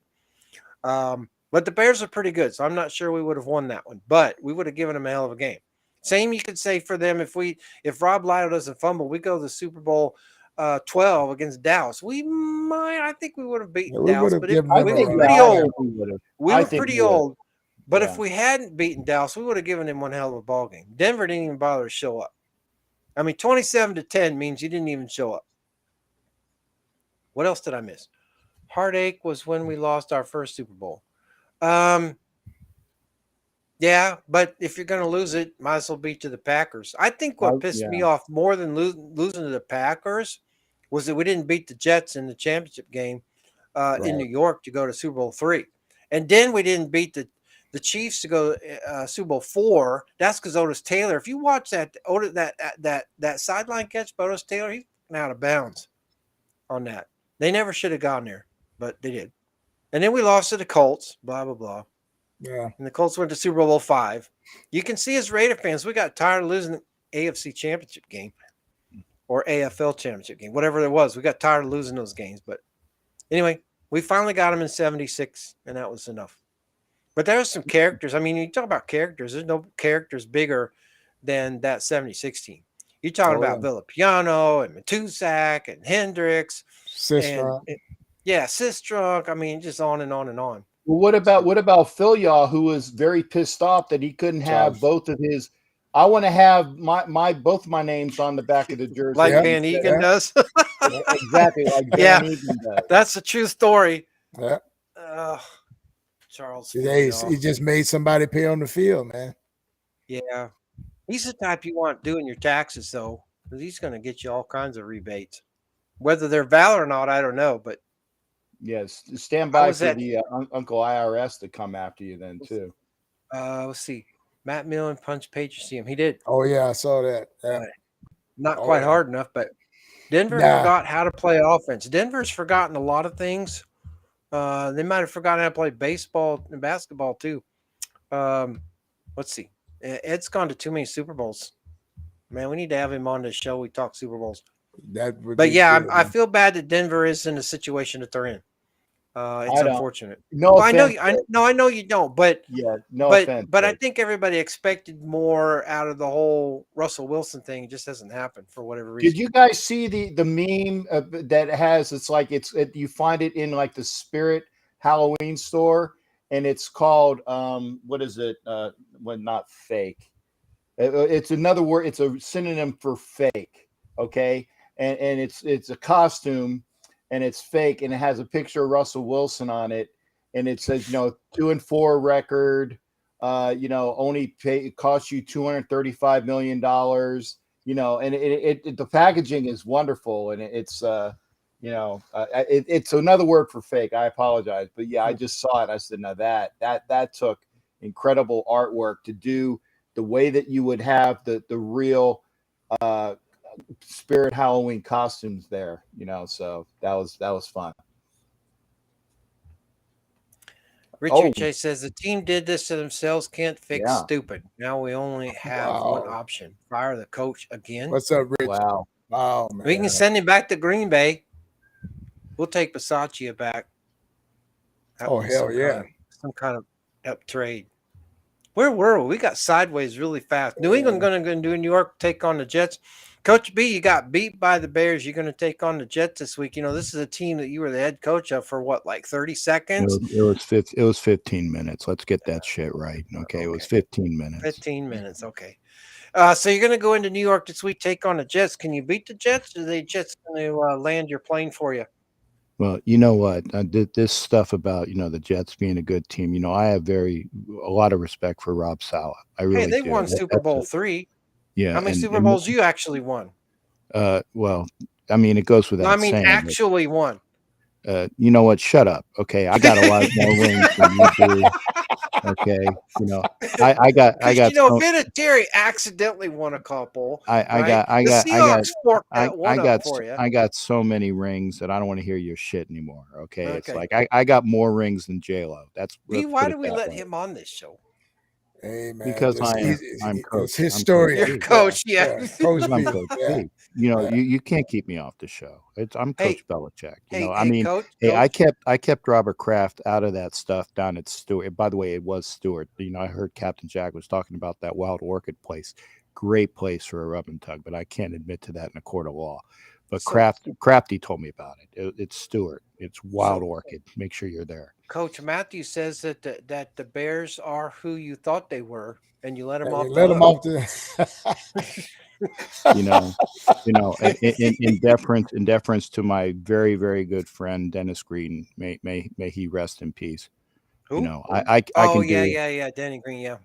B: But the Bears are pretty good, so I'm not sure we would have won that one, but we would have given them a hell of a game. Same you could say for them if Rob Lytle doesn't fumble, we go to the Super Bowl 12 against Dallas. I think we would have beaten Dallas, but we were pretty old. We were pretty old. But if we hadn't beaten Dallas, we would have given them one hell of a ball game. Denver didn't even bother to show up. I mean, 27-10 means you didn't even show up. What else did I miss? Heartache was when we lost our first Super Bowl. Yeah, but if you're going to lose it, might as well beat to the Packers. I think what pissed me off more than losing to the Packers was that we didn't beat the Jets in the championship game in New York to go to Super Bowl III. And then we didn't beat the Chiefs to go Super Bowl IV. That's because Otis Taylor. If you watch that sideline catch by Otis Taylor, he's out of bounds on that. They never should have gone there, but they did. And then we lost to the Colts, blah, blah, blah.
C: Yeah.
B: And the Colts went to Super Bowl V. You can see as Raider fans, we got tired of losing the AFC championship game or AFL championship game, whatever it was. We got tired of losing those games. But anyway, we finally got them in 76, and that was enough. But there were some characters. I mean, you talk about characters. There's no characters bigger than that 76 team. You're talking about Villapiano and Matusak and Hendricks.
C: Sistrunk.
B: Sistrunk. I mean, just on and on and on.
A: Well, what about Phil, who was very pissed off that he couldn't have both of his? I want to have both of my names on the back of the jersey,
B: like Van Egan does.
A: Exactly, like Van Egan does.
B: That's a true story.
C: Yeah.
B: Charles.
C: He just made somebody pay on the field, man.
B: Yeah, he's the type you want doing your taxes, though, because he's going to get you all kinds of rebates, whether they're valid or not. I don't know, but.
A: Yes, stand by for the Uncle IRS to come after you then too.
B: Let's see. Matt Millen punched Patriots. He did.
C: Oh yeah, I saw that. Yeah.
B: Not quite hard enough, but Denver forgot how to play offense. Denver's forgotten a lot of things. They might have forgotten how to play baseball and basketball too. Let's see. Ed's gone to too many Super Bowls. Man, we need to have him on the show. We talk Super Bowls. I feel bad that Denver is in the situation that they're in. It's unfortunate.
A: I
B: know you don't, but
A: offense.
B: But I think everybody expected more out of the whole Russell Wilson thing. It just hasn't happened for whatever reason.
A: Did you guys see the meme that has? You find it in like the Spirit Halloween store, and it's called what is it? Not fake. It's another word. It's a synonym for fake. Okay. And it's a costume and it's fake and it has a picture of Russell Wilson on it and it says 2-4 record, only cost you $235 million, and the packaging is wonderful and it's another word for fake. I apologize, but I just saw it. I said, now that took incredible artwork to do the way that you would have the real Spirit Halloween costumes there, so that was fun.
B: Richard Chase says the team did this to themselves, can't fix
A: Yeah.
B: stupid. Now we only have one option: fire the coach again.
C: What's up, Rich?
A: Wow.
C: Wow, man.
B: We can send him back to Green Bay. We'll take Bisaccia back.
C: Oh, hell yeah.
B: Some kind of up trade. Where were we? We got sideways really fast. New England going to do New York, take on the Jets. Coach B, you got beat by the Bears. You're going to take on the Jets this week. This is a team that you were the head coach of for what, like 30 seconds?
D: It was 15 minutes. Let's get that shit right. Okay. It was 15 minutes.
B: 15 minutes. Okay. So you're going to go into New York this week, take on the Jets. Can you beat the Jets? Or are the Jets going to land your plane for you?
D: Well, you know what? This stuff about the Jets being a good team. I have a lot of respect for Rob Saleh. I really do.
B: Hey, they won Super Bowl III.
D: Yeah.
B: How many Super Bowls you actually won?
D: Well, I mean, it goes without saying.
B: Actually won.
D: You know what? Shut up. Okay, I got a lot more rings than you do. Okay, I got.
B: Vinatieri accidentally won a couple.
D: I got so many rings that I don't want to hear your shit anymore. Okay, it's like I got more rings than J-Lo.
B: Why do we let him on this show?
C: Hey, man,
D: because I'm coach.
C: It's his story.
B: You're coach, yeah.
C: Coach
D: I'm
C: B.
D: Coach B. You can't keep me off the show. I'm Coach Belichick. I kept Robert Kraft out of that stuff down at Stewart. By the way, it was Stewart. I heard Captain Jack was talking about that Wild Orchid place. Great place for a rub and tug, but I can't admit to that in a court of law. But Crafty told me about it. It's Stewart. It's Wild Orchid. Make sure you're there.
B: Coach Matthew says that the Bears are who you thought they were, and you let them off.
C: Let them off the.
D: In deference to my very, very good friend Dennis Green, may he rest in peace.
B: Who? Denny Green, yeah.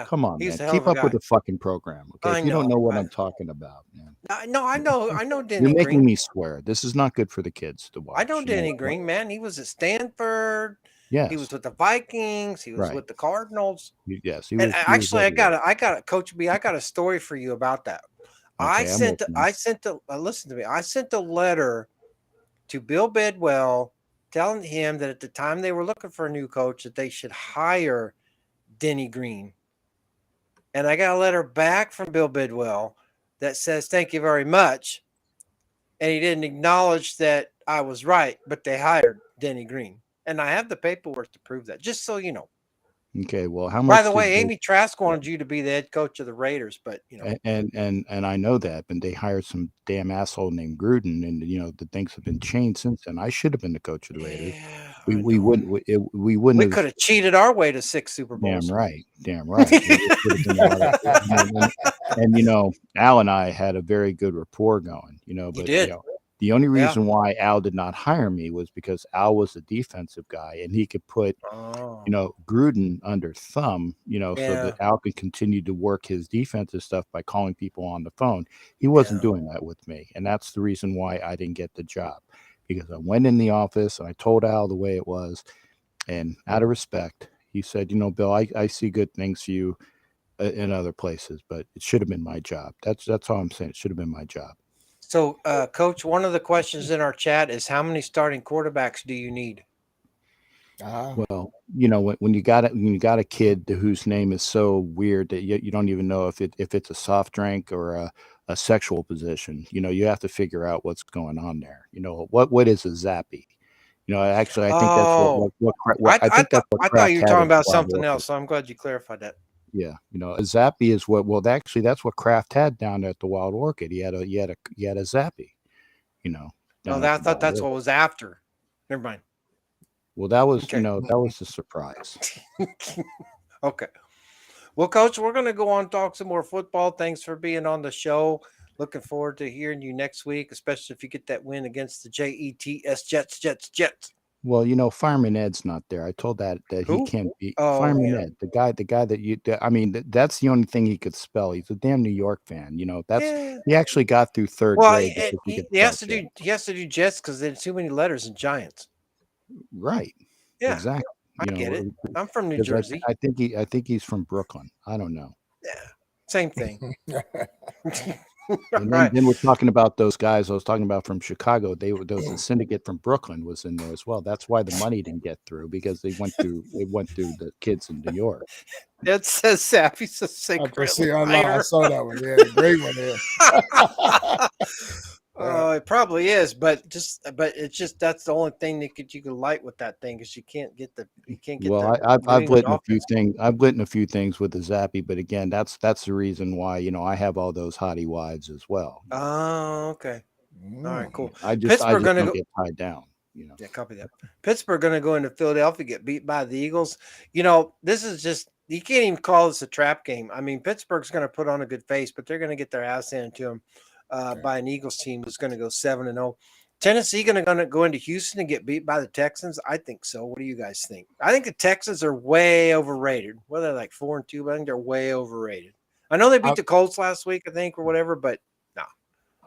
D: Come on, man. Keep up with the fucking program, okay? If you don't know what I'm talking about, man.
B: No, I know Denny Green.
D: You're making me swear. This is not good for the kids to watch.
B: I know Denny Green, man. He was at Stanford.
D: Yes.
B: He was with the Vikings. He was with the Cardinals.
D: Yes.
B: I got Coach B. I got a story for you about that. Listen to me. I sent a letter to Bill Bedwell telling him that at the time they were looking for a new coach that they should hire Denny Green. And I got a letter back from Bill Bidwell that says, thank you very much. And he didn't acknowledge that I was right, but they hired Denny Green. And I have the paperwork to prove that, just so you know.
D: Okay, well, how much?
B: By the way, Amy Trask wanted you to be the head coach of the Raiders, but
D: and I know that, and they hired some damn asshole named Gruden, and the things have been changed since then. I should have been the coach of the Raiders. Yeah, we wouldn't. We
B: could have cheated our way to 6 Super Bowls.
D: Damn right. and Al and I had a very good rapport going. But the only reason why Al did not hire me was because Al was a defensive guy and he could put, Gruden under thumb, so that Al could continue to work his defensive stuff by calling people on the phone. He wasn't doing that with me. And that's the reason why I didn't get the job, because I went in the office and I told Al the way it was. And out of respect, he said, Bill, I see good things for you in other places, but it should have been my job. That's all I'm saying. It should have been my job.
B: So, Coach, one of the questions in our chat is, how many starting quarterbacks do you need?
D: Well, when you got a kid whose name is so weird that you don't even know if it's a soft drink or a sexual position, you have to figure out what's going on there. What is a zappy? Actually, I think that's what
B: I thought you were talking about something else. So I'm glad you clarified that.
D: Yeah, a zappy is actually that's what Kraft had down there at the Wild Orchid. He had a zappy,
B: No, I thought that's what was after. Never mind.
D: Well, that was that was a surprise.
B: Okay. Well, Coach, we're going to go on and talk some more football. Thanks for being on the show. Looking forward to hearing you next week, especially if you get that win against the Jets.
D: Well, Fireman Ed's not there. I told that
B: Who?
D: He can't be Fireman Ed, the guy that that's the only thing he could spell. He's a damn New York fan. He actually got through third grade.
B: He has to do Jets because there's too many letters in Giants.
D: Right.
B: Yeah.
D: Exactly.
B: I get it. I'm from New Jersey.
D: I think he's from Brooklyn. I don't know.
B: Same thing.
D: And
B: Right.
D: then we're talking about those guys I was talking about from Chicago. There was a syndicate from Brooklyn was in there as well. That's why the money didn't get through, because they went through the kids in New York.
B: It says Sappy's a
C: I
B: secret
C: see. I
B: lighter.
C: saw that one. Yeah, great one there.
B: Oh, it probably is, but it's just that's the only thing that you can light with that thing, because you can't get the
D: Well, I've
B: New
D: lit
B: England
D: in a few
B: offense.
D: things. I've lit in a few things with the Zappy, but again, that's the reason why I have all those hottie wives as well.
B: Oh, okay. All right, cool.
D: I just
B: Pittsburgh gonna
D: don't
B: go.
D: get tied down.
B: Yeah, copy that. Pittsburgh going to go into Philadelphia, get beat by the Eagles. This is just, you can't even call this a trap game. I mean, Pittsburgh's going to put on a good face, but they're going to get their ass handed to them by an Eagles team that's going to go 7-0. Tennessee going to go into Houston and get beat by the Texans? I think so. What do you guys think? I think the Texans are way overrated. Well, they're like 4-2, but I think they're way overrated. I know they beat the Colts last week, I think, or whatever, but no.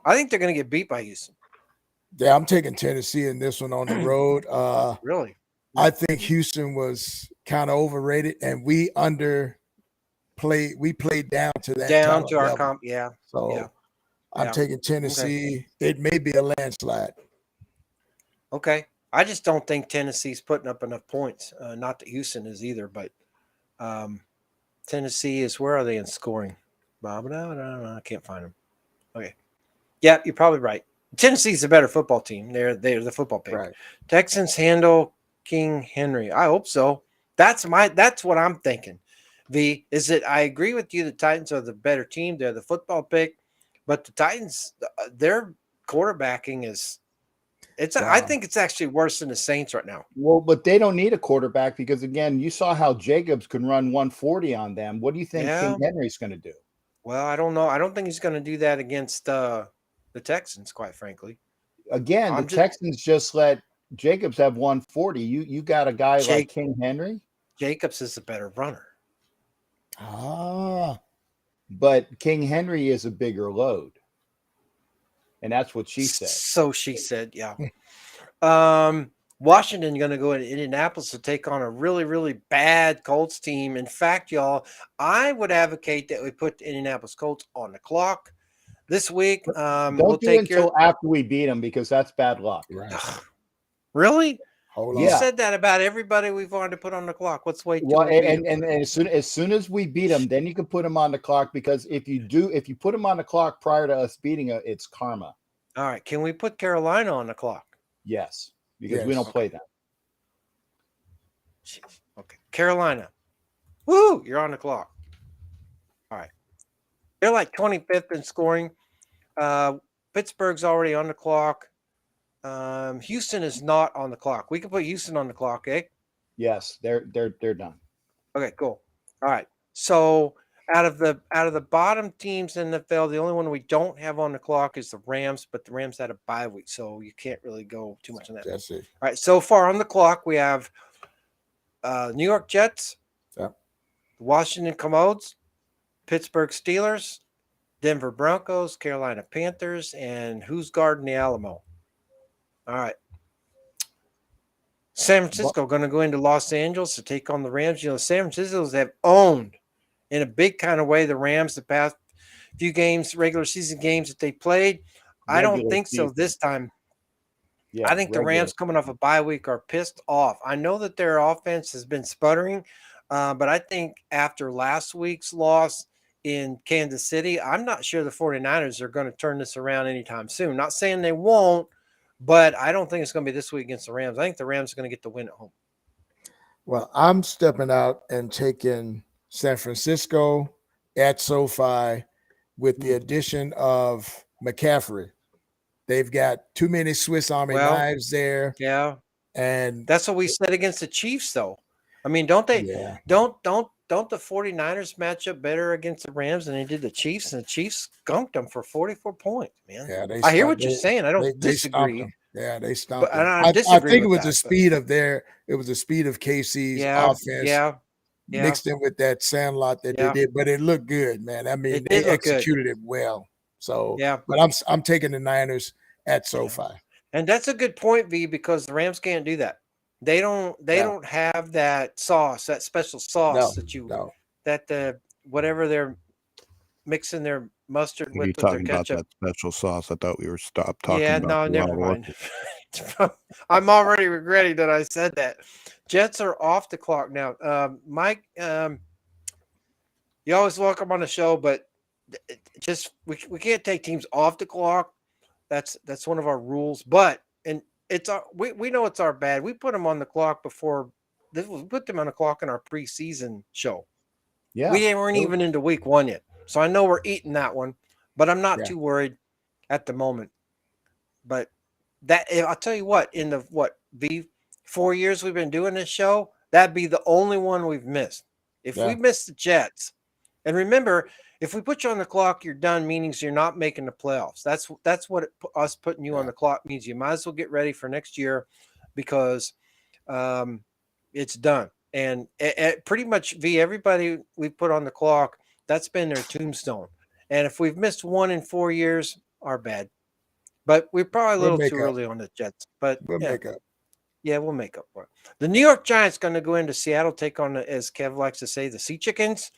B: I think they're going to get beat by Houston.
C: Yeah, I'm taking Tennessee in this one on the road.
B: Really?
C: I think Houston was kind of overrated, and we played down to that
B: Down
C: talent
B: to our
C: level.
B: comp, yeah.
C: So
B: Yeah.
C: I'm taking Tennessee. Okay. It may be a landslide.
B: Okay. I just don't think Tennessee's putting up enough points. Not that Houston is either, but Tennessee is, where are they in scoring? I can't find them. Okay. Yeah, you're probably right. Tennessee's a better football team. They're the football pick.
C: Right.
B: Texans handle King Henry. I hope so. That's what I'm thinking. I agree with you. The Titans are the better team. They're the football pick, but the Titans, their quarterbacking is. I think it's actually worse than the Saints right now.
A: Well, but they don't need a quarterback, because again, you saw how Jacobs can run 140 on them. What do you think King Henry's going to do?
B: Well, I don't know. I don't think he's going to do that against the Texans, quite frankly.
A: Again, Texans just let Jacobs have 140. You got a guy like King Henry?
B: Jacobs is a better runner.
A: But King Henry is a bigger load. And that's what she said.
B: So she said, yeah. Washington going to go into Indianapolis to take on a really, really bad Colts team. In fact, y'all, I would advocate that we put the Indianapolis Colts on the clock this week.
A: Don't do it until after we beat them, because that's bad luck.
C: Right.
B: Really?
C: Hold on.
B: You said that about everybody we've wanted to put on the clock. Let's wait.
A: Well, and as soon as we beat them, then you can put them on the clock, because if you put them on the clock prior to us beating it, it's karma.
B: All right. Can we put Carolina on the clock?
A: Yes, because we don't play them.
B: Jeez. Okay. Carolina. Woo! You're on the clock. All right. They're like 25th in scoring. Pittsburgh's already on the clock. Houston is not on the clock. We can put Houston on the clock, eh?
A: Yes, they're done.
B: Okay, cool. All right. So out of the bottom teams in the NFL, the only one we don't have on the clock is the Rams, but the Rams had a bye week, so you can't really go too much on that.
C: That's it.
B: All right. So far on the clock, we have New York Jets, Washington Commodes, Pittsburgh Steelers, Denver Broncos, Carolina Panthers, and who's guarding the Alamo? All right. San Francisco going to go into Los Angeles to take on the Rams. San Francisco's have owned in a big kind of way the Rams the past few games, regular season games that they played. I don't think so this time. Yeah, I think the Rams coming off a bye week are pissed off. I know that their offense has been sputtering, but I think after last week's loss in Kansas City, I'm not sure the 49ers are going to turn this around anytime soon. Not saying they won't, but I don't think it's going to be this week against the Rams. I think the Rams are going to get the win at home.
C: Well, I'm stepping out and taking San Francisco at SoFi with the addition of McCaffrey. They've got too many Swiss Army knives there.
B: Yeah.
C: And
B: that's what we said against the Chiefs, though. I mean, don't they?
C: Yeah.
B: Don't the 49ers match up better against the Rams than they did the Chiefs? And the Chiefs skunked them for 44 points, man.
C: Yeah,
B: I hear what you're saying. I don't disagree.
C: Yeah, they stopped.
B: I
C: think it was the speed of KC's offense. Mixed in with that Sandlot that they did, but it looked good, man. I mean, they executed it well. So, but I'm taking the Niners at SoFi.
B: And that's a good point, V, because the Rams can't do that. They don't have that sauce, that special sauce whatever their mixing their mustard
D: Are you
B: with their
D: talking about
B: ketchup.
D: that special sauce? I thought we were stopped talking
B: Yeah,
D: about
B: no,
D: the
B: never
D: Wild
B: mind.
D: Orchid.
B: I'm already regretting that I said that. Jets are off the clock now. Mike, you're always welcome on the show, but just we can't take teams off the clock. That's one of our rules. But and it's our we know it's our bad. We put them on the clock before this. We put them on the clock in our preseason show.
A: Yeah.
B: We weren't even into week 1 yet, so I know we're eating that one. But I'm not
C: Yeah.
B: too worried at the moment. But that I'll tell you what, in the 4 years we've been doing this show, that'd be the only one we've missed. If we miss the Jets, and remember, if we put you on the clock, you're done, meaning you're not making the playoffs. That's what us putting you on the clock means. You might as well get ready for next year because it's done. And pretty much, everybody we put on the clock, that's been their tombstone. And if we've missed 1 in 4 years, our bad. But we're probably a little too early on the Jets. But
C: We'll make up.
B: Yeah, we'll make up for it. The New York Giants going to go into Seattle, take on, as Kev likes to say, the Sea Chickens.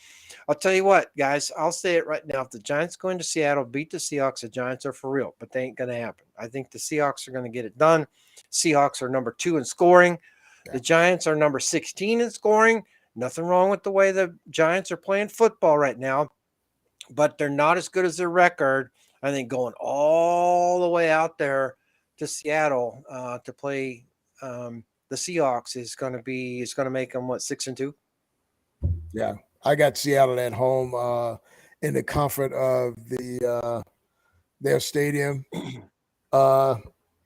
B: I'll tell you what, guys, I'll say it right now. If the Giants go into Seattle, beat the Seahawks, the Giants are for real, but they ain't going to happen. I think the Seahawks are going to get it done. Seahawks are number 2 in scoring. The Giants are number 16 in scoring. Nothing wrong with the way the Giants are playing football right now, but they're not as good as their record. I think going all the way out there to Seattle to play the Seahawks is going to make them 6-2.
C: Yeah, I got Seattle at home in the comfort of their stadium.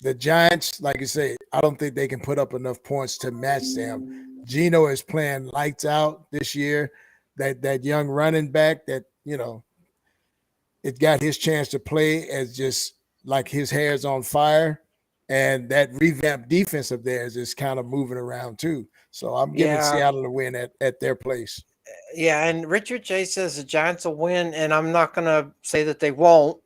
C: The Giants, like you say, I don't think they can put up enough points to match them. Geno is playing lights out this year. That young running back that it got his chance to play as just like his hair's on fire. And that revamped defense of theirs is kind of moving around too. So I'm giving Seattle a win at their place.
B: Yeah, and Richard J says the Giants will win, and I'm not going to say that they won't.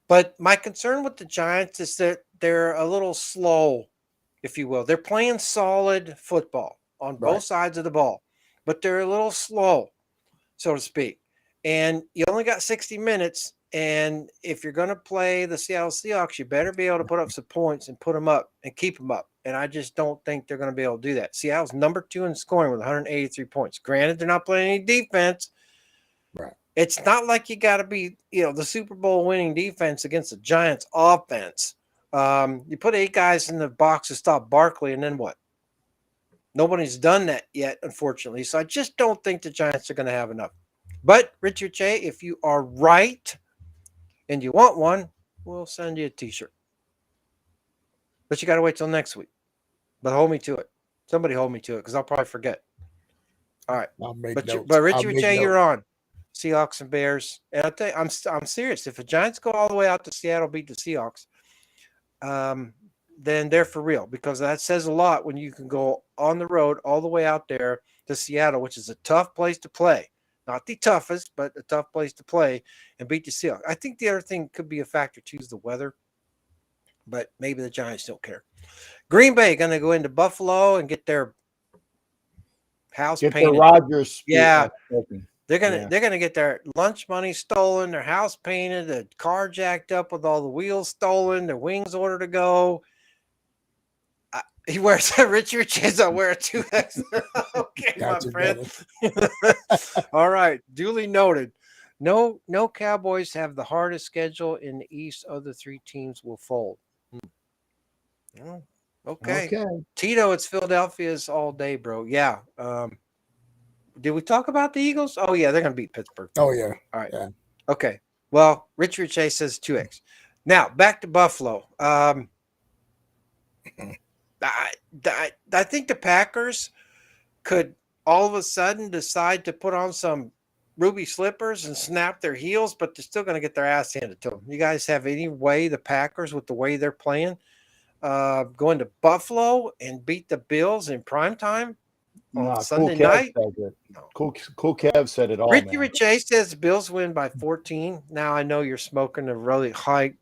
B: But my concern with the Giants is that they're a little slow, if you will. They're playing solid football on both sides of the ball, but they're a little slow, so to speak. And you only got 60 minutes. And if you're going to play the Seattle Seahawks, you better be able to put up some points and put them up and keep them up. And I just don't think they're going to be able to do that. Seattle's number 2 in scoring with 183 points. Granted, they're not playing any defense.
C: Right.
B: It's not like you got to be, the Super Bowl winning defense against the Giants offense. You put 8 guys in the box to stop Barkley, and then what? Nobody's done that yet, unfortunately. So I just don't think the Giants are going to have enough. But, Richard J., if you are right and you want one, we'll send you a T-shirt. But you got to wait till next week. But hold me to it. Somebody hold me to it because I'll probably forget. All right.
C: I'll make
B: but
C: notes.
B: But Richard J., you're on. Seahawks and Bears. And I'll tell you, I'm serious. If the Giants go all the way out to Seattle, beat the Seahawks, then they're for real, because that says a lot when you can go on the road all the way out there to Seattle, which is a tough place to play. Not the toughest, but a tough place to play, and beat the Seahawks. I think the other thing could be a factor too is the weather, but maybe the Giants don't care. Green Bay going to go into Buffalo and get their house painted.
A: Their Rodgers.
B: Yeah. They're gonna get their lunch money stolen, their house painted, the car jacked up with all the wheels stolen, their wings ordered to go. He wears a Richard Chase. I wear a 2X. Okay,
C: Gotcha,
B: my friend. All right, duly noted. No Cowboys have the hardest schedule in the East. Other 3 teams will fold. Oh, okay. Tito, it's Philadelphia's all day, bro. Yeah. Did we talk about the Eagles? Oh, yeah, they're going to beat Pittsburgh.
C: Oh, yeah.
B: All right.
C: Yeah.
B: Okay. Well, Richard Chase says 2X. Now, back to Buffalo. I think the Packers could all of a sudden decide to put on some ruby slippers and snap their heels, but they're still going to get their ass handed to them. You guys have any way the Packers, with the way they're playing, going to Buffalo and beat the Bills in primetime on Sunday night?
A: Cool Kev said it all.
B: Richard Chase says the Bills win by 14. Now I know you're smoking a really high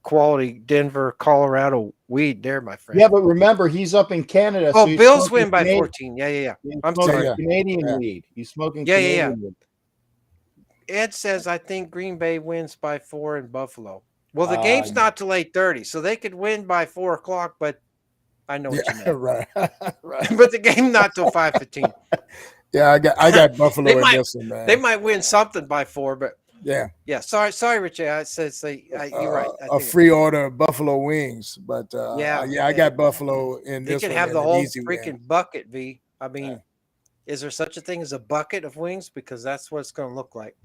B: quality Denver, Colorado weed there, my friend.
A: Yeah, but remember, he's up in Canada.
B: Oh,
A: so he's
B: Bills
A: smoking
B: win by
A: Canadian,
B: 14. Yeah.
A: he's
B: I'm
A: smoking
B: sorry.
C: Yeah.
A: Canadian
C: Yeah.
A: weed. He's smoking
B: Yeah.
A: Canadian weed.
B: Ed says, I think Green Bay wins by 4 in Buffalo. Well, the game's not till 8:30, so they could win by 4 o'clock, but I know what you
C: Yeah,
B: meant.
C: right. Right.
B: But the game not till 5:15.
C: Yeah, I got Buffalo in
B: might-
C: this one, man.
B: They might win something by 4, but
C: Yeah.
B: Sorry, Richie. I said you're right. I
C: A
B: think
C: free order of Buffalo wings, but
B: Yeah,
C: I got Buffalo in
B: they
C: this
B: could
C: one.
B: have
C: and
B: the
C: an
B: whole
C: easy
B: freaking
C: win.
B: bucket, V. I mean, is there such a thing as a bucket of wings? Because that's what it's going to look like.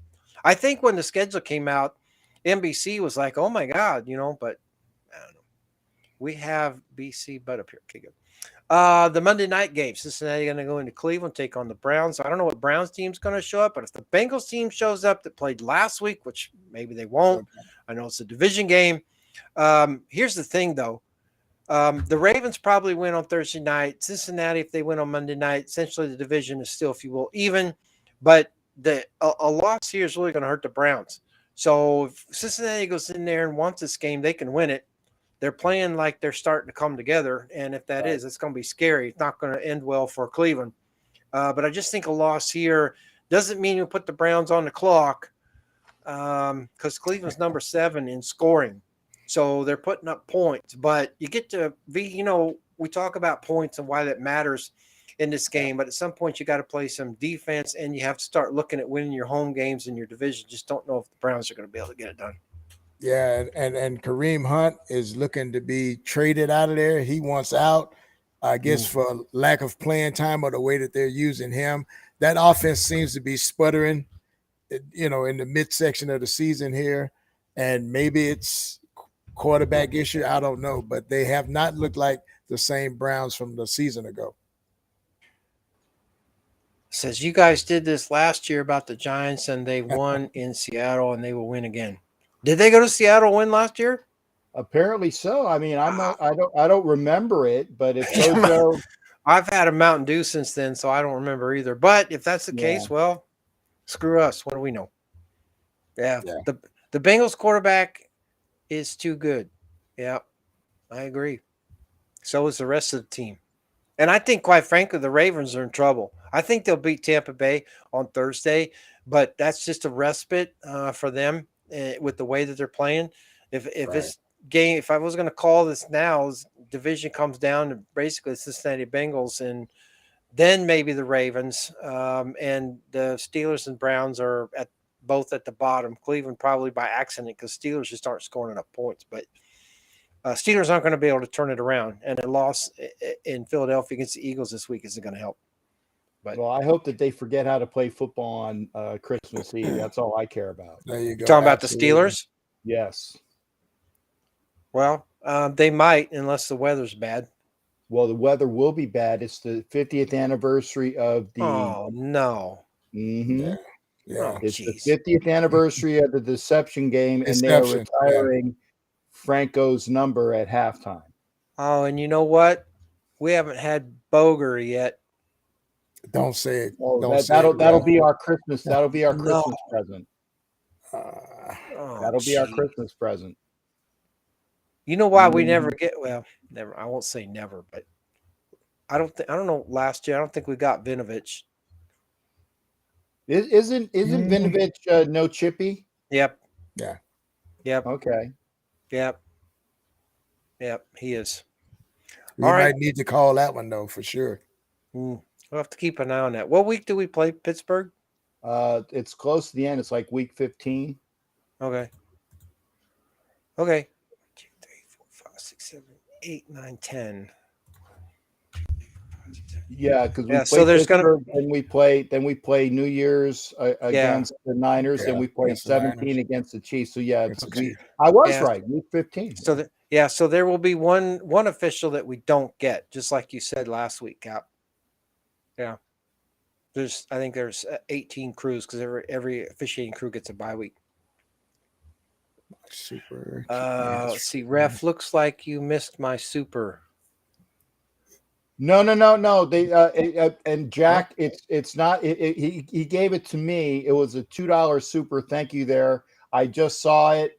B: I think when the schedule came out, NBC was like, "Oh my God," but I don't know. We have BC, but up here. Okay, good. The Monday night game, Cincinnati going to go into Cleveland, take on the Browns. I don't know what Browns team's going to show up, but if the Bengals team shows up that played last week, which maybe they won't, I know it's a division game. Here's the thing, though. The Ravens probably win on Thursday night. Cincinnati, if they win on Monday night, essentially the division is still, if you will, even. But a loss here is really going to hurt the Browns. So if Cincinnati goes in there and wants this game, they can win it. They're playing like they're starting to come together. And if that is, it's going to be scary. It's not going to end well for Cleveland. But I just think a loss here doesn't mean you put the Browns on the clock because Cleveland's number 7 in scoring. So they're putting up points. But you get to be, we talk about points and why that matters in this game. But at some point, you got to play some defense and you have to start looking at winning your home games in your division. Just don't know if the Browns are going to be able to get it done.
C: Yeah, and Kareem Hunt is looking to be traded out of there. He wants out, I guess, for lack of playing time or the way that they're using him. That offense seems to be sputtering, in the midsection of the season here. And maybe it's quarterback issue. I don't know, but they have not looked like the same Browns from the season ago.
B: Says you guys did this last year about the Giants and they won in Seattle and they will win again. Did they go to Seattle and win last year?
A: Apparently so. I mean, I don't remember it, but if Gojo,
B: I've had a Mountain Dew since then, so I don't remember either. But if that's the case, well, screw us. What do we know? Yeah. The Bengals quarterback is too good. Yeah, I agree. So is the rest of the team. And I think, quite frankly, the Ravens are in trouble. I think they'll beat Tampa Bay on Thursday, but that's just a respite for them with the way that they're playing. If this game, if I was going to call this now, division comes down to basically the Cincinnati Bengals and then maybe the Ravens and the Steelers and Browns are both at the bottom. Cleveland probably by accident because Steelers just aren't scoring enough points, but Steelers aren't going to be able to turn it around, and a loss in Philadelphia against the Eagles this week isn't going to help. But
A: well, I hope that they forget how to play football on Christmas Eve. That's all I care about.
C: There you go.
B: Talking about the Steelers?
A: Yes.
B: Well, they might unless the weather's bad.
A: Well, the weather will be bad. It's the 50th anniversary of the.
B: Oh no.
A: Mm-hmm.
C: Yeah.
A: It's the 50th anniversary of the Deception game, and they're retiring Franco's number at halftime.
B: Oh, and you know what? We haven't had Boger yet.
C: Don't say it.
A: Oh, that'll be our Christmas. That'll be our Christmas present. That'll be our Christmas present.
B: You know why we never get? Well, never. I won't say never, but I don't know. Last year, I don't think we got Vinovich.
A: Isn't Vinovich no chippy?
B: Yep.
C: Yeah.
B: Yep.
A: Okay.
B: Yep. He is.
C: We might need to call that one though for sure.
B: We'll have to keep an eye on that. What week do we play Pittsburgh?
A: It's close to the end. It's like week 15.
B: Okay. 1, 2, 3, 4, 5, 6, 7, 8, 9, 10.
A: Yeah, because we
B: so there's
A: Pittsburgh, then we play New Year's against the Niners, then we play 17 against the Chiefs. So I was right, week 15.
B: So there will be one official that we don't get, just like you said last week, Cap. Yeah. I think there's 18 crews because every officiating crew gets a bye week.
C: Super.
B: Let's see. Ref, looks like you missed my super.
A: No. They and Jack, it's not. He gave it to me. It was a $2 super. Thank you there. I just saw it.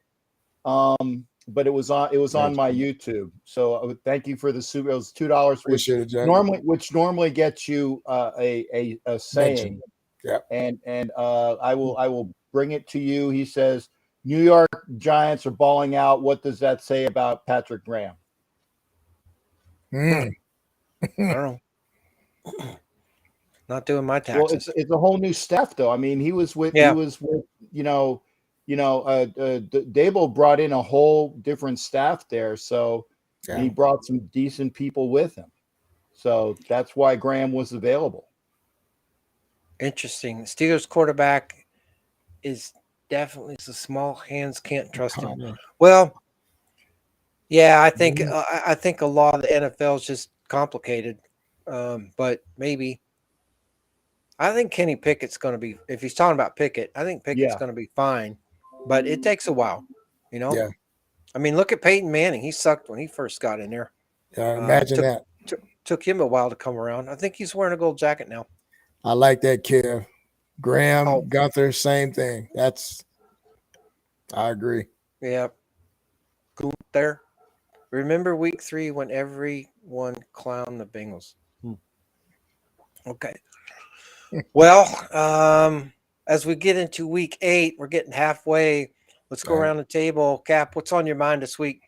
A: but it was on my YouTube. So thank you for the super. It was $2, which
C: Appreciate it, Jack.
A: normally gets you a saying.
C: Yeah.
A: And I will bring it to you. He says, New York Giants are balling out. What does that say about Patrick Graham?
B: I don't know. Not doing my taxes.
A: Well, it's a whole new staff, though. I mean, he was with Dable brought in a whole different staff there, so he brought some decent people with him. So that's why Graham was available.
B: Interesting. Steelers quarterback is definitely so small hands can't trust him. Well, yeah, I think a lot of the NFL is just complicated, but maybe. I think Kenny Pickett's going to be, if he's talking about Pickett, I think Pickett's going to be fine, but it takes a while,
C: Yeah.
B: I mean, look at Peyton Manning. He sucked when he first got in there.
C: Imagine that.
B: Took him a while to come around. I think he's wearing a gold jacket now.
C: I like that, Kev. Graham, Gunther, same thing. I agree.
B: Yeah. Cool there. Remember week 3 when everyone clowned the Bengals. Okay. Well, as we get into week 8, we're getting halfway. Let's go around the table. Cap, what's on your mind this week?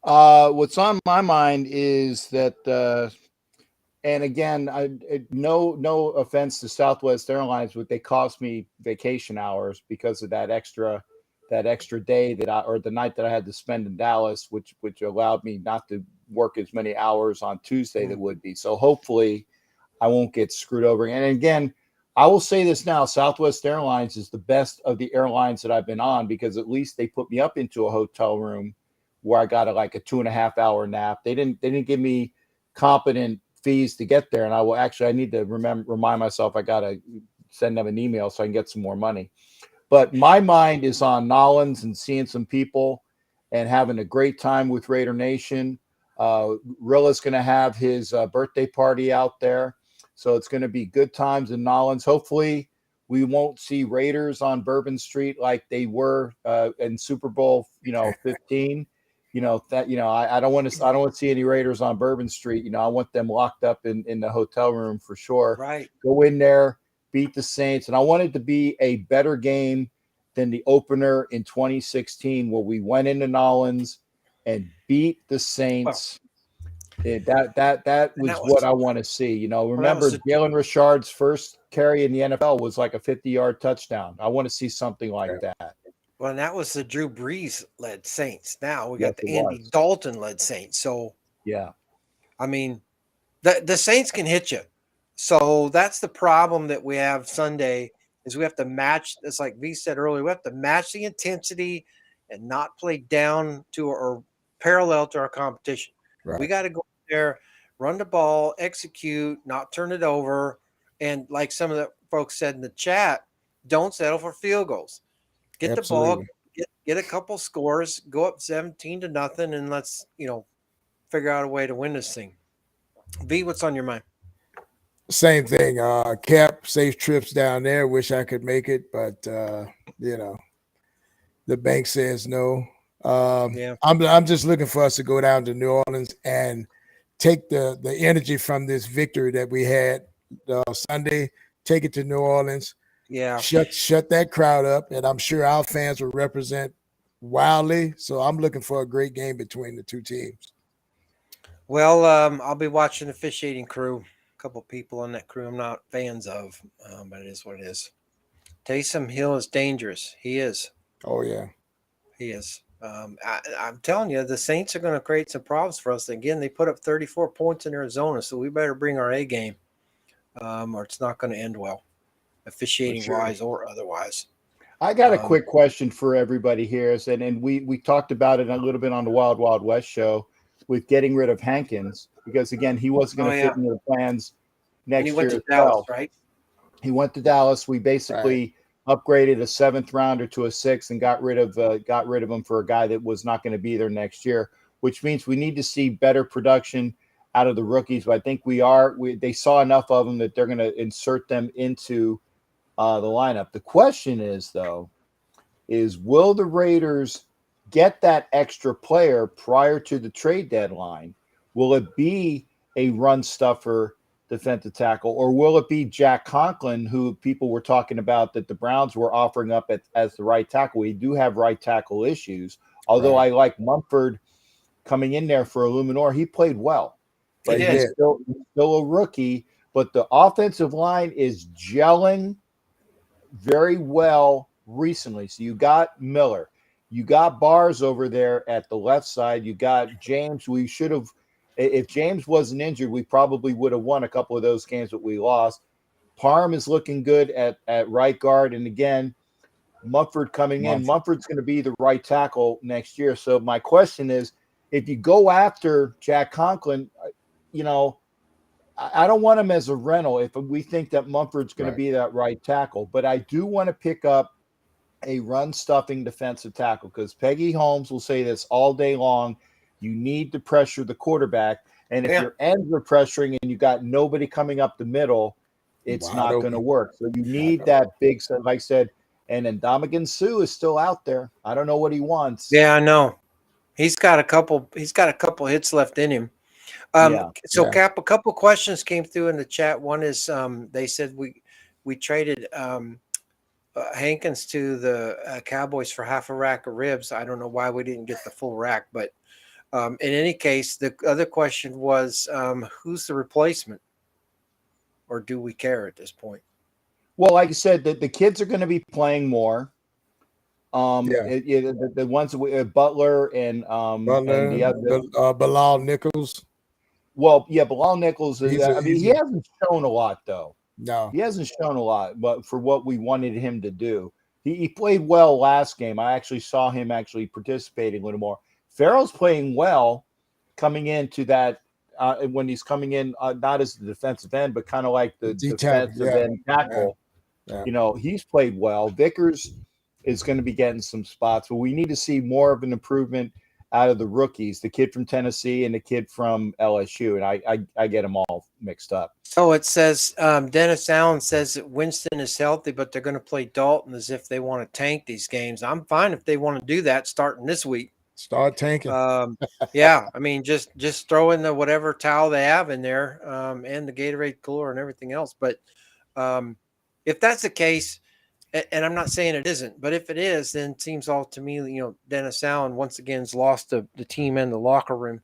A: What's on my mind is that, and again, no offense to Southwest Airlines, but they cost me vacation hours because of that extra day or the night that I had to spend in Dallas, which allowed me not to work as many hours on Tuesday that would be. So hopefully I won't get screwed over. And again, I will say this now, Southwest Airlines is the best of the airlines that I've been on because at least they put me up into a hotel room where I got a 2.5 hour nap. They didn't give me competent fees to get there. And I need to remind myself I got to send them an email so I can get some more money. But my mind is on Nollins and seeing some people and having a great time with Raider Nation. Rilla's going to have his birthday party out there. So it's going to be good times in Nollins. Hopefully we won't see Raiders on Bourbon Street like they were in Super Bowl, 15. I don't want to see any Raiders on Bourbon Street. I want them locked up in the hotel room for sure.
B: Right.
A: Go in there, beat the Saints. And I want it to be a better game than the opener in 2016 where we went into Nollins and beat the Saints. That was what I want to see. Remember Jalen Richard's first carry in the NFL was like a 50-yard touchdown. I want to see something like that.
B: Well, and that was the Drew Brees-led Saints. Now we got the Andy Dalton-led Saints. So,
A: yeah.
B: I mean, the Saints can hit you. So that's the problem that we have Sunday is we have to match. It's like V said earlier, we have to match the intensity and not play down to or parallel to our competition. Right. We got to go there, run the ball, execute, not turn it over. And like some of the folks said in the chat, don't settle for field goals. Get the ball, get a couple scores, go up 17-0, and let's, figure out a way to win this thing. V, what's on your mind?
C: Same thing. Cap, safe trips down there. Wish I could make it, but the bank says no. I'm just looking for us to go down to New Orleans and take the energy from this victory that we had Sunday, take it to New Orleans.
B: Yeah.
C: Shut that crowd up, and I'm sure our fans will represent wildly. So I'm looking for a great game between the two teams.
B: Well, I'll be watching the officiating crew. A couple people on that crew I'm not fans of, but it is what it is. Taysom Hill is dangerous. He is.
C: Oh, yeah.
B: He is. I'm telling you, the Saints are going to create some problems for us. Again, they put up 34 points in Arizona, so we better bring our A game, or it's not going to end well, officiating-wise or otherwise.
A: I got a quick question for everybody here, and we talked about it a little bit on the Wild Wild West show with getting rid of Hankins because, again, he wasn't going to fit into the plans next year.
B: He went to Dallas, right?
A: He went to Dallas. We basically upgraded a 7th rounder to a 6th and got rid of him for a guy that was not going to be there next year, which means we need to see better production out of the rookies. But I think they saw enough of them that they're going to insert them into the lineup. The question is, though, will the Raiders get that extra player prior to the trade deadline? Will it be a run stuffer defensive tackle, or will it be Jack Conklin, who people were talking about that the Browns were offering up as the right tackle? We do have right tackle issues, although I like Mumford coming in there for Illuminor. He played well, but he's still a rookie. But the offensive line is gelling very well recently. So you got Miller, you got Bars over there at the left side, you got James. We should have, if James wasn't injured, we probably would have won a couple of those games that we lost. Parham is looking good at right guard, and again, Mumford coming in. Mumford's going to be the right tackle next year. So my question is, if you go after Jack Conklin, I don't want him as a rental if we think that Mumford's going to be that right tackle, but I do want to pick up a run stuffing defensive tackle because Peggy Holmes will say this all day long. You need to pressure the quarterback. And if your ends are pressuring and you got nobody coming up the middle, it's not going to work. So you need that big, like I said, and then Ndamukong Suh is still out there. I don't know what he wants.
B: Yeah, I know. He's got a couple hits left in him. Cap, a couple questions came through in the chat. One is they said we traded Hankins to the Cowboys for half a rack of ribs. I don't know why we didn't get the full rack, but in any case, the other question was who's the replacement, or do we care at this point?
A: Well, like I said, the kids are going to be playing more. The ones Butler and the other
C: Bilal Nichols.
A: Well, yeah, Bilal Nichols. He hasn't shown a lot though.
C: No,
A: he hasn't shown a lot, but for what we wanted him to do, he played well last game. I actually saw him actually participating a little more. Farrell's playing well, coming into that when he's coming in, not as the defensive end, but kind of like the defensive end tackle. Yeah. He's played well. Vickers is going to be getting some spots, but we need to see more of an improvement out of the rookies, the kid from Tennessee and the kid from LSU, and I get them all mixed up.
B: So it says Dennis Allen says that Winston is healthy, but they're going to play Dalton as if they want to tank these games. I'm fine if they want to do that starting this week.
C: Start tanking.
B: Yeah, I mean, just throw in the whatever towel they have in there and the Gatorade cooler and everything else. But if that's the case, and I'm not saying it isn't, but if it is, then it seems all to me, Dennis Allen once again has lost the team in the locker room,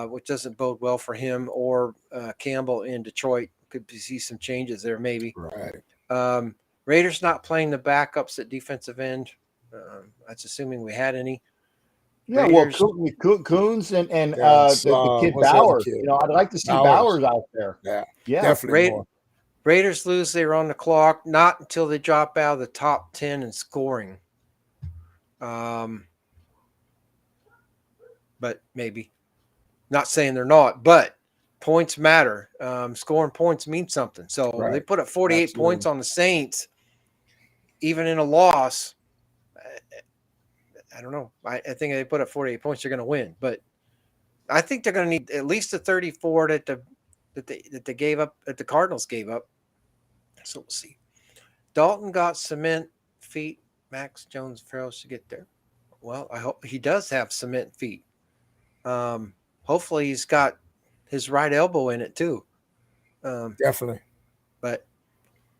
B: which doesn't bode well for him or Campbell in Detroit. Could see some changes there maybe.
C: Right.
B: Raiders not playing the backups at defensive end. That's assuming we had any.
A: Yeah, Raiders. Well, Coons and the kid Bowers. I'd like to see Bowers out there.
C: Yeah, definitely more.
B: Raiders lose, they're on the clock, not until they drop out of the top 10 in scoring. But maybe. Not saying they're not, but points matter. Scoring points means something. So they put up 48 points on the Saints, even in a loss. I don't know. I think they put up 48 points, they're going to win. But I think they're going to need at least the 34 that they gave up, that the Cardinals gave up. So we'll see. Dalton got cement feet. Max Jones Farrell should get there. Well, I hope he does have cement feet. Hopefully he's got his right elbow in it too.
C: Definitely.
B: But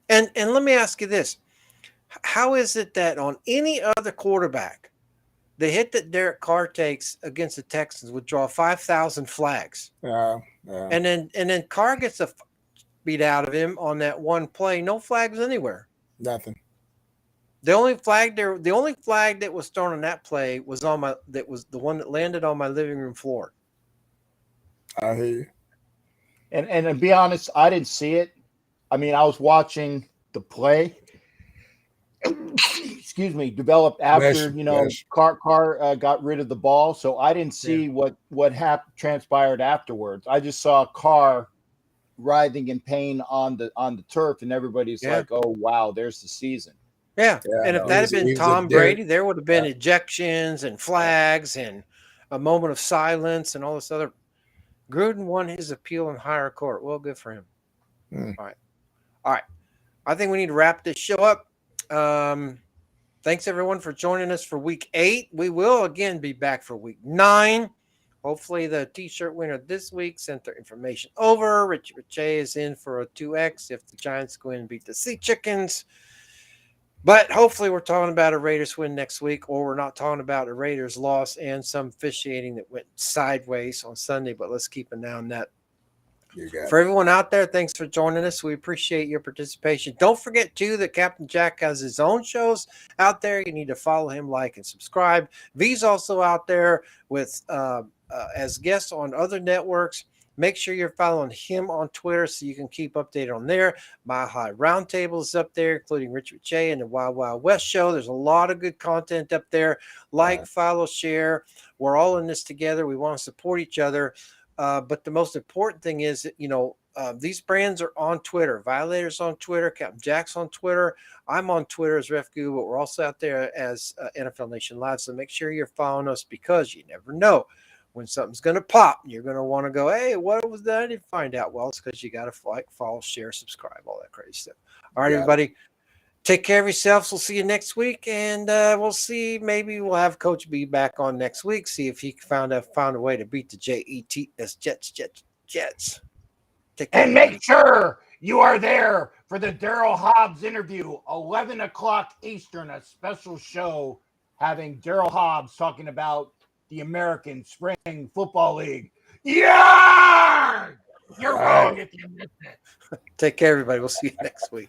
B: and let me ask you this: how is it that on any other quarterback, the hit that Derek Carr takes against the Texans would draw 5,000 flags? And then Carr gets a beat out of him on that one play. No flags anywhere.
C: Nothing.
B: The only flag that was thrown on that play was the one that landed on my living room floor.
C: I hear you.
A: And to be honest, I didn't see it. I mean, I was watching the play. Excuse me, developed after Carr got rid of the ball, so I didn't see what transpired afterwards. I just saw Carr writhing in pain on the turf, and everybody's like, "Oh wow, there's the season."
B: Yeah, and if that had been Tom Brady, there would have been ejections and flags and a moment of silence and all this other. Gruden won his appeal in higher court. Well, good for him. All right. I think we need to wrap this show up. Thanks, everyone, for joining us for week 8. We will again be back for week 9. Hopefully, the T-shirt winner this week sent their information over. Richie Riche is in for a 2X if the Giants go in and beat the Sea Chickens. But hopefully, we're talking about a Raiders win next week, or we're not talking about a Raiders loss and some officiating that went sideways on Sunday. But let's keep an eye on that. For everyone out there, thanks for joining us. We appreciate your participation. Don't forget, too, that Captain Jack has his own shows out there. You need to follow him, like, and subscribe. V's also out there with as guests on other networks. Make sure you're following him on Twitter so you can keep updated on there. Mile High Roundtable is up there, including Richard Che and the Wild Wild West Show. There's a lot of good content up there. Like, follow, share. We're all in this together. We want to support each other. But the most important thing is that, these brands are on Twitter. Violator's on Twitter. Captain Jack's on Twitter. I'm on Twitter as RefGoo, but we're also out there as NFL Nation Live. So make sure you're following us because you never know when something's going to pop. You're going to want to go, hey, what was that? I didn't find out. Well, it's because you got to like, follow, share, subscribe, all that crazy stuff. All right, everybody. Take care of yourselves. We'll see you next week, and we'll see. Maybe we'll have Coach B back on next week. See if he found a way to beat the Jets. Take care,
A: And make sure you are there for the Daryl Hobbs interview, 11 o'clock Eastern, a special show having Daryl Hobbs talking about the American Spring Football League. Yeah, you're wrong if you missed it.
B: Take care, everybody. We'll see you next week.